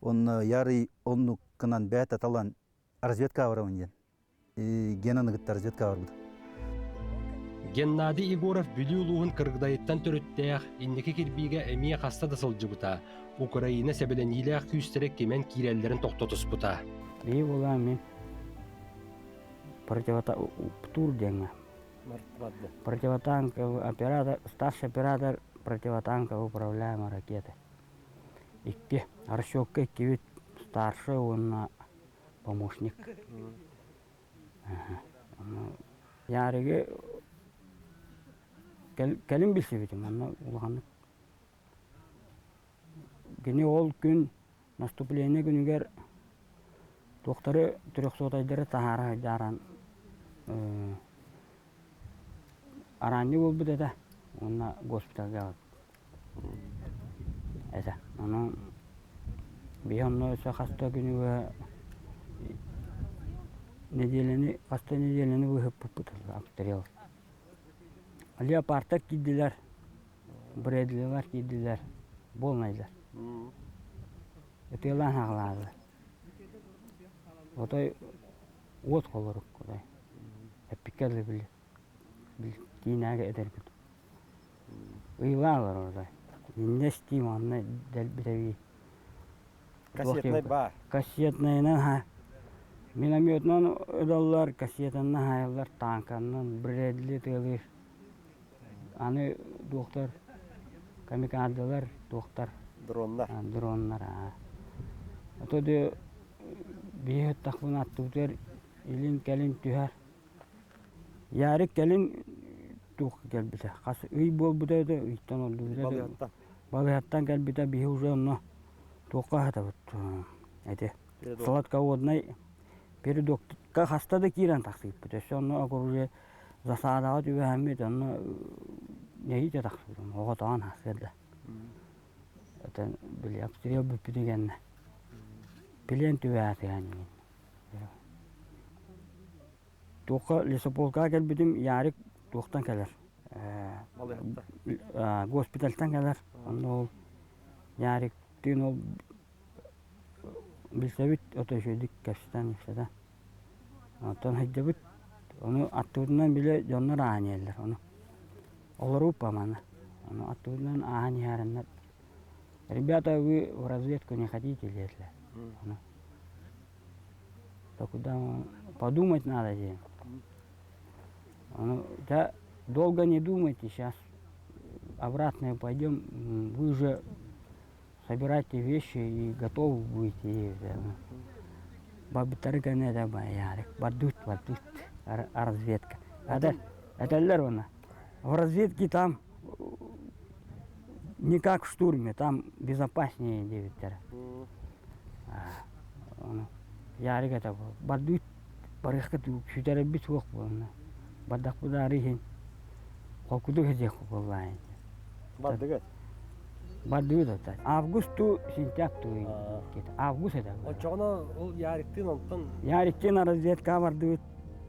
Онна ярый, онну кынан бәт аталан разведка барамын ден. Генаны гытта разведка бар бұды. Геннадий Егоров бүлі ұлуғын кыргдайыттан төріттәяқ, иннекі кербейге әмия қаста да сылжы бұта. Украина сәбілен еләқ күйістерек кемен киреллерін тоқтотыс бұта. Бей болам мен птур денге. Противотанковый оператор, старший оператор противотанкового управляемой ракеты. Икке, Аршокка кивит старший, он помощник. Яриге кәлім білсе бетім, анна ұлғанып. Гене ол күн наступление күнігер тоқтары түрексотайдары тахара жаран аранны бол бұд әді, онна госпиталға алып. Әзі, оның бейонны өсі қаста күнігі қаста неделені бұғып бұппытылды, обстрел. Леопардтар кейділер, брэдлилер кейділер, болнайлар. Өтелан ағылады. Отай от қолырық құдай. Әппікерлі біл кейінәге әдер күд. Ұйлалар ордай. Не стим, онны дәл бітәвей. Кассетный бар. Кассетныйнан ха. Минометнан өдалар, кассетаннан хайылар, танканнан, брэдли тылыр. Аны доктор, камикадалар, доктор. Дронlar. Дронlar. Отой бейет тақпын аттығдар, елін кәлін түйәр. Ярик кәлін туқы кәлбіті. Қасы үй бол бұдайды, үйттен олды бұдайды. Балыяттан кәлбіті бейі уже оны туққа хата бұд. Әте, салатқа однай передокқа қастады кейран тақсығып бұд. Өсі оны ақыр засадаға түйе әмет, оны нейте тақсығып. Оға таған хасырды. Это были обстрел бы перегенно. Пилен тювят они. Туққа лесополка келбедім, ярик туқтан келер. Госпитальтан келер. Ол ярик түйін ол білсәбіт отошойдік кәпсітан ефсада. Онтан хайдабыт, оны аттығынан біле жоннар ағын елдер. Олар ұппа мана. Аттығынан ағын ярыннар. Ребята, вы в разведку не хотите лезть? То куда подумать надо здесь. Да, долго не думайте, сейчас обратно пойдем, вы уже собирайте вещи и готовы будете. Бабитарга не добавят, бадут, разведка. Это лервно. В разведке там не как в штурме, там безопаснее 9 тера. Ярик это бадут, барихкату, чутера бит вохболна. Бадак подарихин, колкуду хезех боллайн. Баддыгат? Баддыгат это. Августу, сентябрь, август это. Очоғына ол яриктен онтан? Яриктен разведка бардыгат.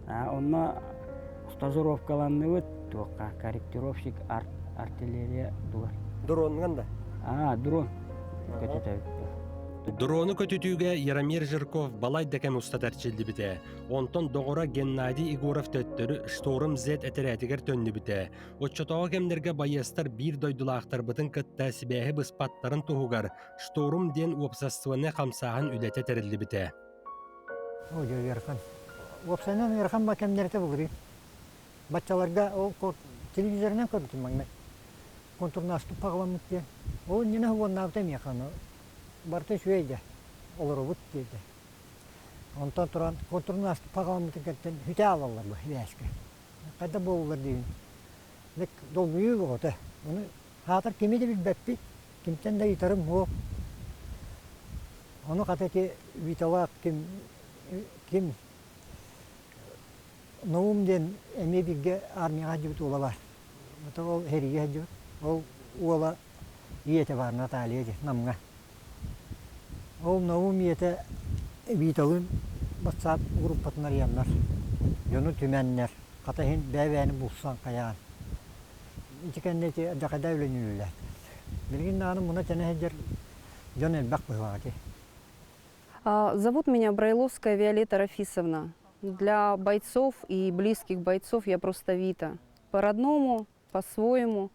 Онна стажировкаланны өт, тоққа корректировщик артиллерия дуар. Дрон қанда? Дрон. Дроны көтүтүүгө Яромир Жирков балай декем устадарчылды бите. Онтон доғора Геннадий Егоров төттөрү шторум зет этеретигер төннү бите. Отчотоға кемдерге байыстар бир дойдулақтар бытын кытта сибэхи быспаттарын туһугар шторум ден уопсаствыны хамсаһын үлете терилди бите. О, Ярхан. Уопсанан Ярхан ба кемдерте булри. Баччаларга ол телевизордан көрдүм маңна. Контурнасту пагламытте. О, нена хуоннаавтем яханы. Барты шуэйде, олорубут дейді. Онтан туран контурнасту пагламыты кеттен хүте алалар бұл вәшкі. Қайда болулар дейін. Лек долбүйі бұғыты. Оны хатыр кеме де білбәппі, кемтен де итарым о. Оны қатеке виталақ кем Наумден әме бірге армияға жүбіт олалар. Ол хериге жүбіт. Ол ола иеті бар Наталия де, намға. Ол Наум иеті виталын бассап группатынар янлар. Жону түмәннер. Қатахин бәвәні бұлсан қаяған. Ичекеннеті дақада өлінілілер. Білген нағының мұна тәне әдер жон әлбәқ бұйвағаты. Зовут меня Брайловская Виолетта Рафисовна. Для бойцов и близких бойцов я просто Вита. По-родному, по-своему,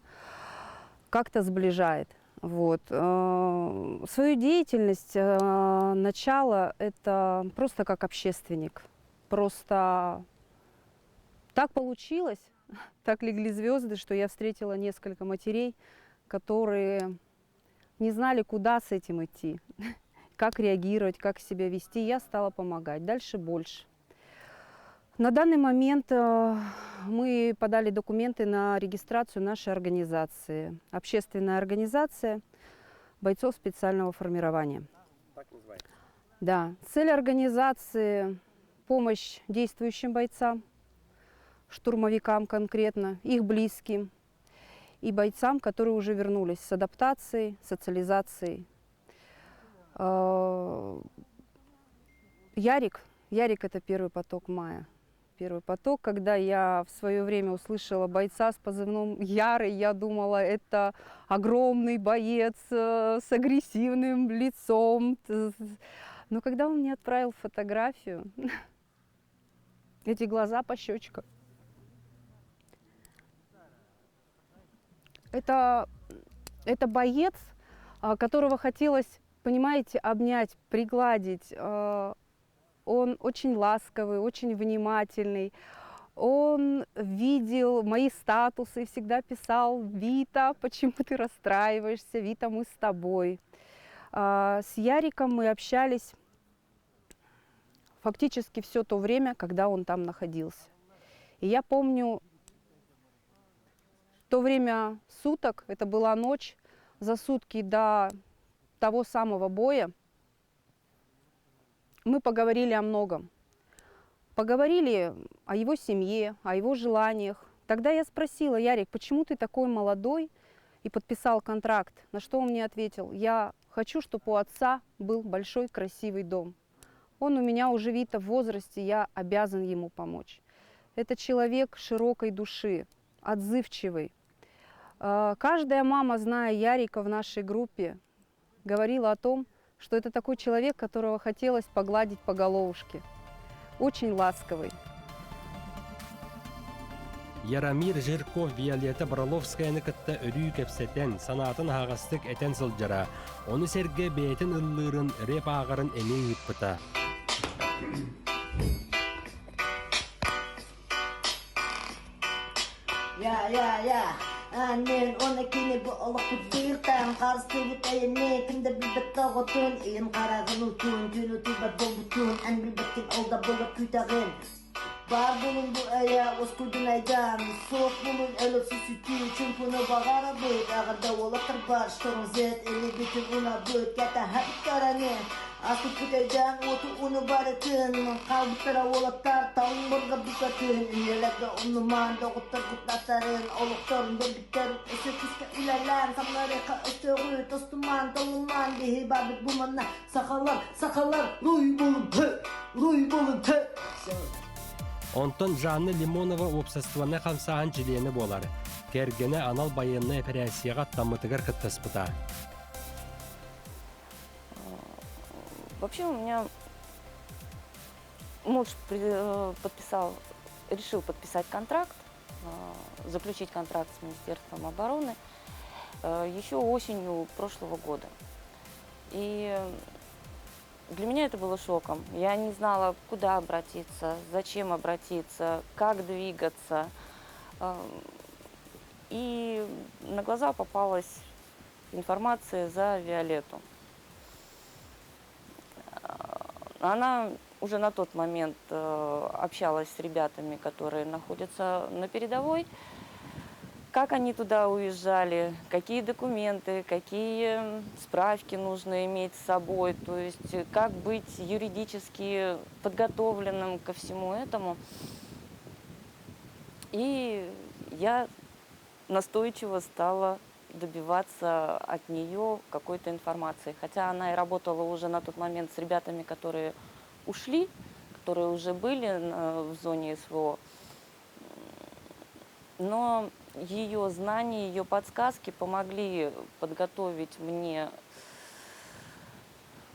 как-то сближает. Вот. Свою деятельность, начало, это просто как общественник. Просто так получилось, так легли звезды, что я встретила несколько матерей, которые не знали, куда с этим идти, как реагировать, как себя вести. Я стала помогать, дальше больше. На данный момент мы подали документы на регистрацию нашей организации. Общественная организация бойцов специального формирования. Так называется? Да. Цель организации – помощь действующим бойцам, штурмовикам конкретно, их близким и бойцам, которые уже вернулись с адаптацией, социализацией. Ярик – это первый поток мая. Первый поток, когда я в свое время услышала бойца с позывным Ярый, я думала, это огромный боец с агрессивным лицом. Но когда он мне отправил фотографию, эти глаза по щечкам, это боец, которого хотелось, понимаете, обнять, пригладить. Он очень ласковый, очень внимательный. Он видел мои статусы и всегда писал: «Вита, почему ты расстраиваешься? Вита, мы с тобой». С Яриком мы общались фактически все то время, когда он там находился. И я помню то время суток, это была ночь, за сутки до того самого боя, мы поговорили о многом. Поговорили о его семье, о его желаниях. Тогда я спросила: Ярик, почему ты такой молодой и подписал контракт? На что он мне ответил: я хочу, чтобы у отца был большой красивый дом. Он у меня уже Вита в возрасте, я обязан ему помочь. Это человек широкой души, отзывчивый. Каждая мама, зная Ярика в нашей группе, говорила о том, что это такой человек, которого хотелось погладить по головушке. Очень ласковый. Яромир Жирков Виолетта Броловскаяны кытта өрүү кепсетен, санатын ағастык этен сылжара. Оны серге бейтін ыллырын, реп ағырын эме үппыта. Я. Аннен оны кені бұл олық күттіғіқтен қарысты бұттайын не кімді білбітті ғытын Иын қарағын ұтын, түн ұтылбат бұл бұтын Ән білбіткен олда болып күйтағын Бар бұлын бұл әйе өз күдің айдан Соқ бұлын өліксіз сүті Чүнкіні бағара бұд Ағырда олықтыр бар Шторын зет Әлі бүтін ұна бұд Кәті хәбіт қараны Асыл күтейден оты ұны барытын Қалбыттыра олаттар Тауын бұрға бүкатын Үнеләді ұныман Доғыттыр құтлақтарын Олықтарын бөлбіттерін Өсі күске үләлән Самларықа өстөғі Тостыман, толыман Дехи бабыт бұманна Сақалар Руй болын Онтон Жанна Лимонова обществоны қамсаған жилені болар. Кергені анал байынны операцияға тамытыгар кыттыспыта. Вообще у меня муж решил подписать контракт, заключить контракт с Министерством обороны еще осенью прошлого года. И для меня это было шоком. Я не знала, куда обратиться, зачем обратиться, как двигаться. И на глаза попалась информация за Виолетту. Она уже на тот момент общалась с ребятами, которые находятся на передовой, как они туда уезжали, какие документы, какие справки нужно иметь с собой, то есть как быть юридически подготовленным ко всему этому. И я настойчиво стала добиваться от нее какой-то информации. Хотя она и работала уже на тот момент с ребятами, которые ушли, которые уже были в зоне СВО. Но ее знания, ее подсказки помогли подготовить мне,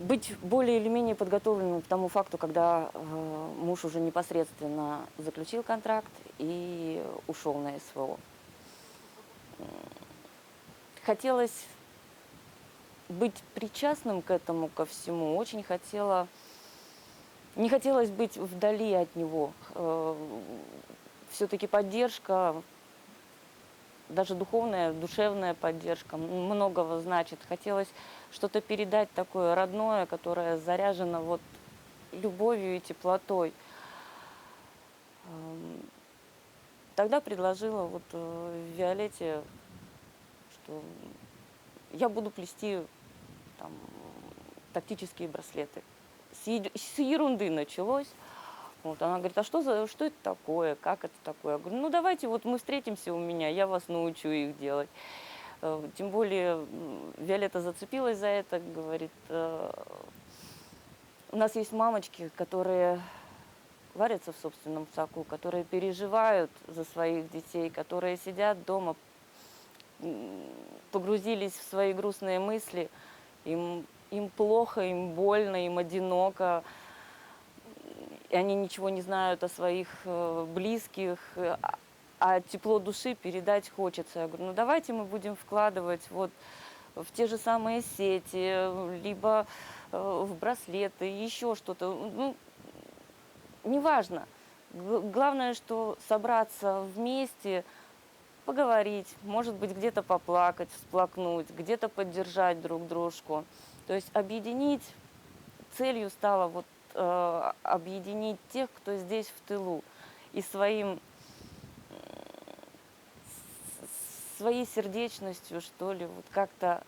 быть более или менее подготовленным к тому факту, когда муж уже непосредственно заключил контракт и ушел на СВО. Хотелось быть причастным к этому, ко всему. Очень хотела, не хотелось быть вдали от него. Все-таки поддержка, даже духовная, душевная поддержка многого значит. Хотелось что-то передать такое родное, которое заряжено вот любовью и теплотой. Тогда предложила вот Виолетте, что я буду плести там тактические браслеты. С ерунды началось. Вот, она говорит, а что это такое, как это такое? Я говорю, ну давайте вот мы встретимся у меня, я вас научу их делать. Тем более Виолетта зацепилась за это, говорит, у нас есть мамочки, которые варятся в собственном соку, которые переживают за своих детей, которые сидят дома, погрузились в свои грустные мысли, им плохо, им больно, им одиноко, и они ничего не знают о своих близких, а тепло души передать хочется. Я говорю, ну давайте мы будем вкладывать вот в те же самые сети, либо в браслеты, еще что-то. Ну, неважно. Главное, что собраться вместе, поговорить, может быть, где-то поплакать, всплакнуть, где-то поддержать друг дружку. То есть объединить, целью стало вот объединить тех, кто здесь в тылу, и своей сердечностью, что ли, вот как-то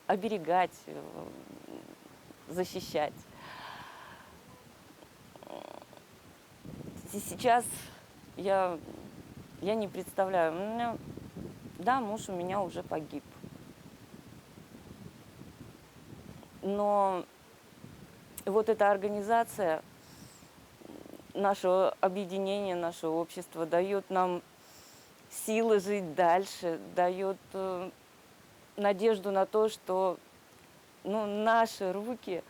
оберегать, защищать. И сейчас я не представляю, да, муж у меня уже погиб. Но вот эта организация наше объединение, наше общество дает нам силы жить дальше, дает надежду на то, что наши руки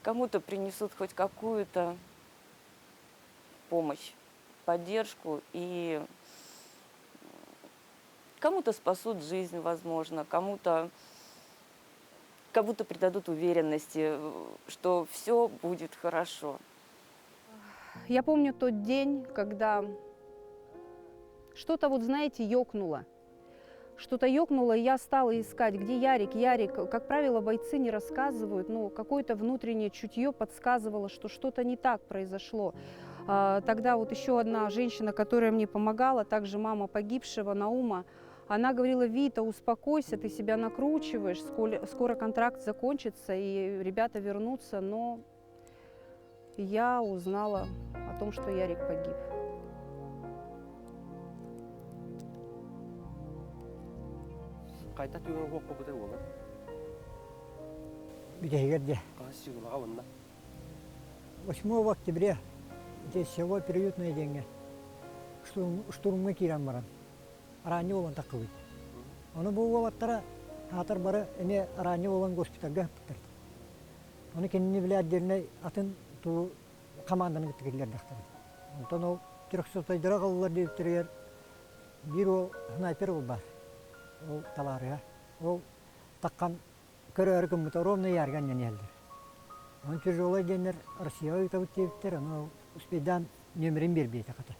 кому-то принесут хоть какую-то помощь, поддержку, и кому-то спасут жизнь, возможно, кому-то придадут уверенности, что все будет хорошо. Я помню тот день, когда что-то, вот знаете, ёкнуло. Что-то ёкнуло, и я стала искать, где Ярик, Ярик. Как правило, бойцы не рассказывают, но какое-то внутреннее чутье подсказывало, что что-то не так произошло. Тогда вот еще одна женщина, которая мне помогала, также мама погибшего, Наума, она говорила: Вита, успокойся, ты себя накручиваешь, скоро контракт закончится и ребята вернутся. Но я узнала о том, что Ярик погиб. Қайта түйген қоққы бұдай олар? Бігегерде. Қасы жығылға онда? 8 октября здесь село Переютное деньги. Штурмы киран баран. Ранее olan такой. Onu bu vattara hatır bara ene ранее olan госпитальга bitirdi. Onu kendini bile adderine atın tu komandanın gittikler daktır. Ondan o 300'lara kalırlar diye bitiriyor. Bir o sniper var. O talar ya. O takkan körü komutan ровно yargan yenildi. Onun tüccarlar genler Rusya'ya itaat ettiler. Onu uspeden nömerin bir takatı.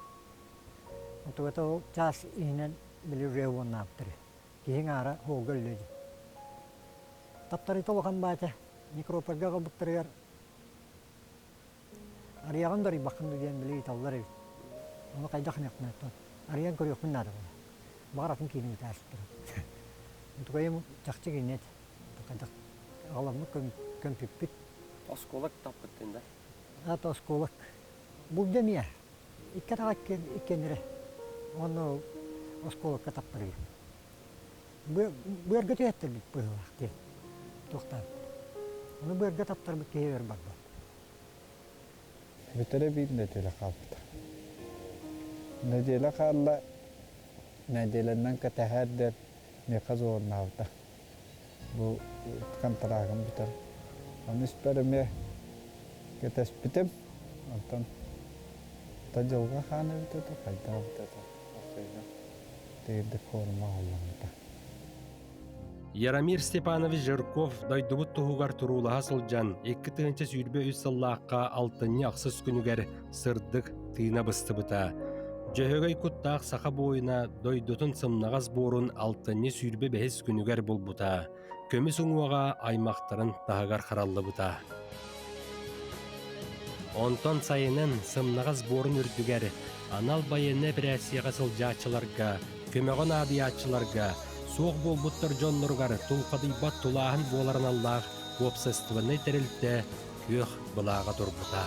O ças inen bilir revon naptır. Kihin ara hogölledi. Taptari tolakan bate mikropaga kabuktırıyor. Arayan dari bakın diyen bile itallar ev. Onu kaydak nekmeton. Arayan körüyor bunlar da. Baratın kini taştır. Untuk ayım çakçı ginet. Kadak alamı kömpüpüt. Oskolak tapıttın da. At oskolak. Bu demiye. İki takak ikenire. Onu oskolak taptırıyor. Bu erge tüyettir bu vakti. Tohtan. Onu bu erge taptır bir keyer bakma. Bitere bir nedele kaldı. Nedele kaldı. Nedelenden katahadder ne kazor navta. Bu kantaragam biter. Onu isperme ketespitem. Ondan tajalga khana biter to kayda biter to. Teyde forma olanda. Яромир Степанович Жирков дойдубут туһугар турулаха сылжан 2 тыынча сүйрбе үс сыллааққа алтынны ақсыз күнігер сырдык тыына быстыбыта. Жөһөгөй куттаақ саха бойына дойдутун сымнағас борун алтынны сүйрбе бәхес күнігер болбута. Көмі сұңуаға аймақтарын тағығар қараллыбыта. Онтон сайынын сымнағас борун үрдігер анал байыны бірәсияға сылжаачыларға, көмеғон адиячыларға, соқ болбуттар жонноргар тулқадыйбат тулаһын боларын Аллах опсыстывыны терилте күйөх былаға турбута.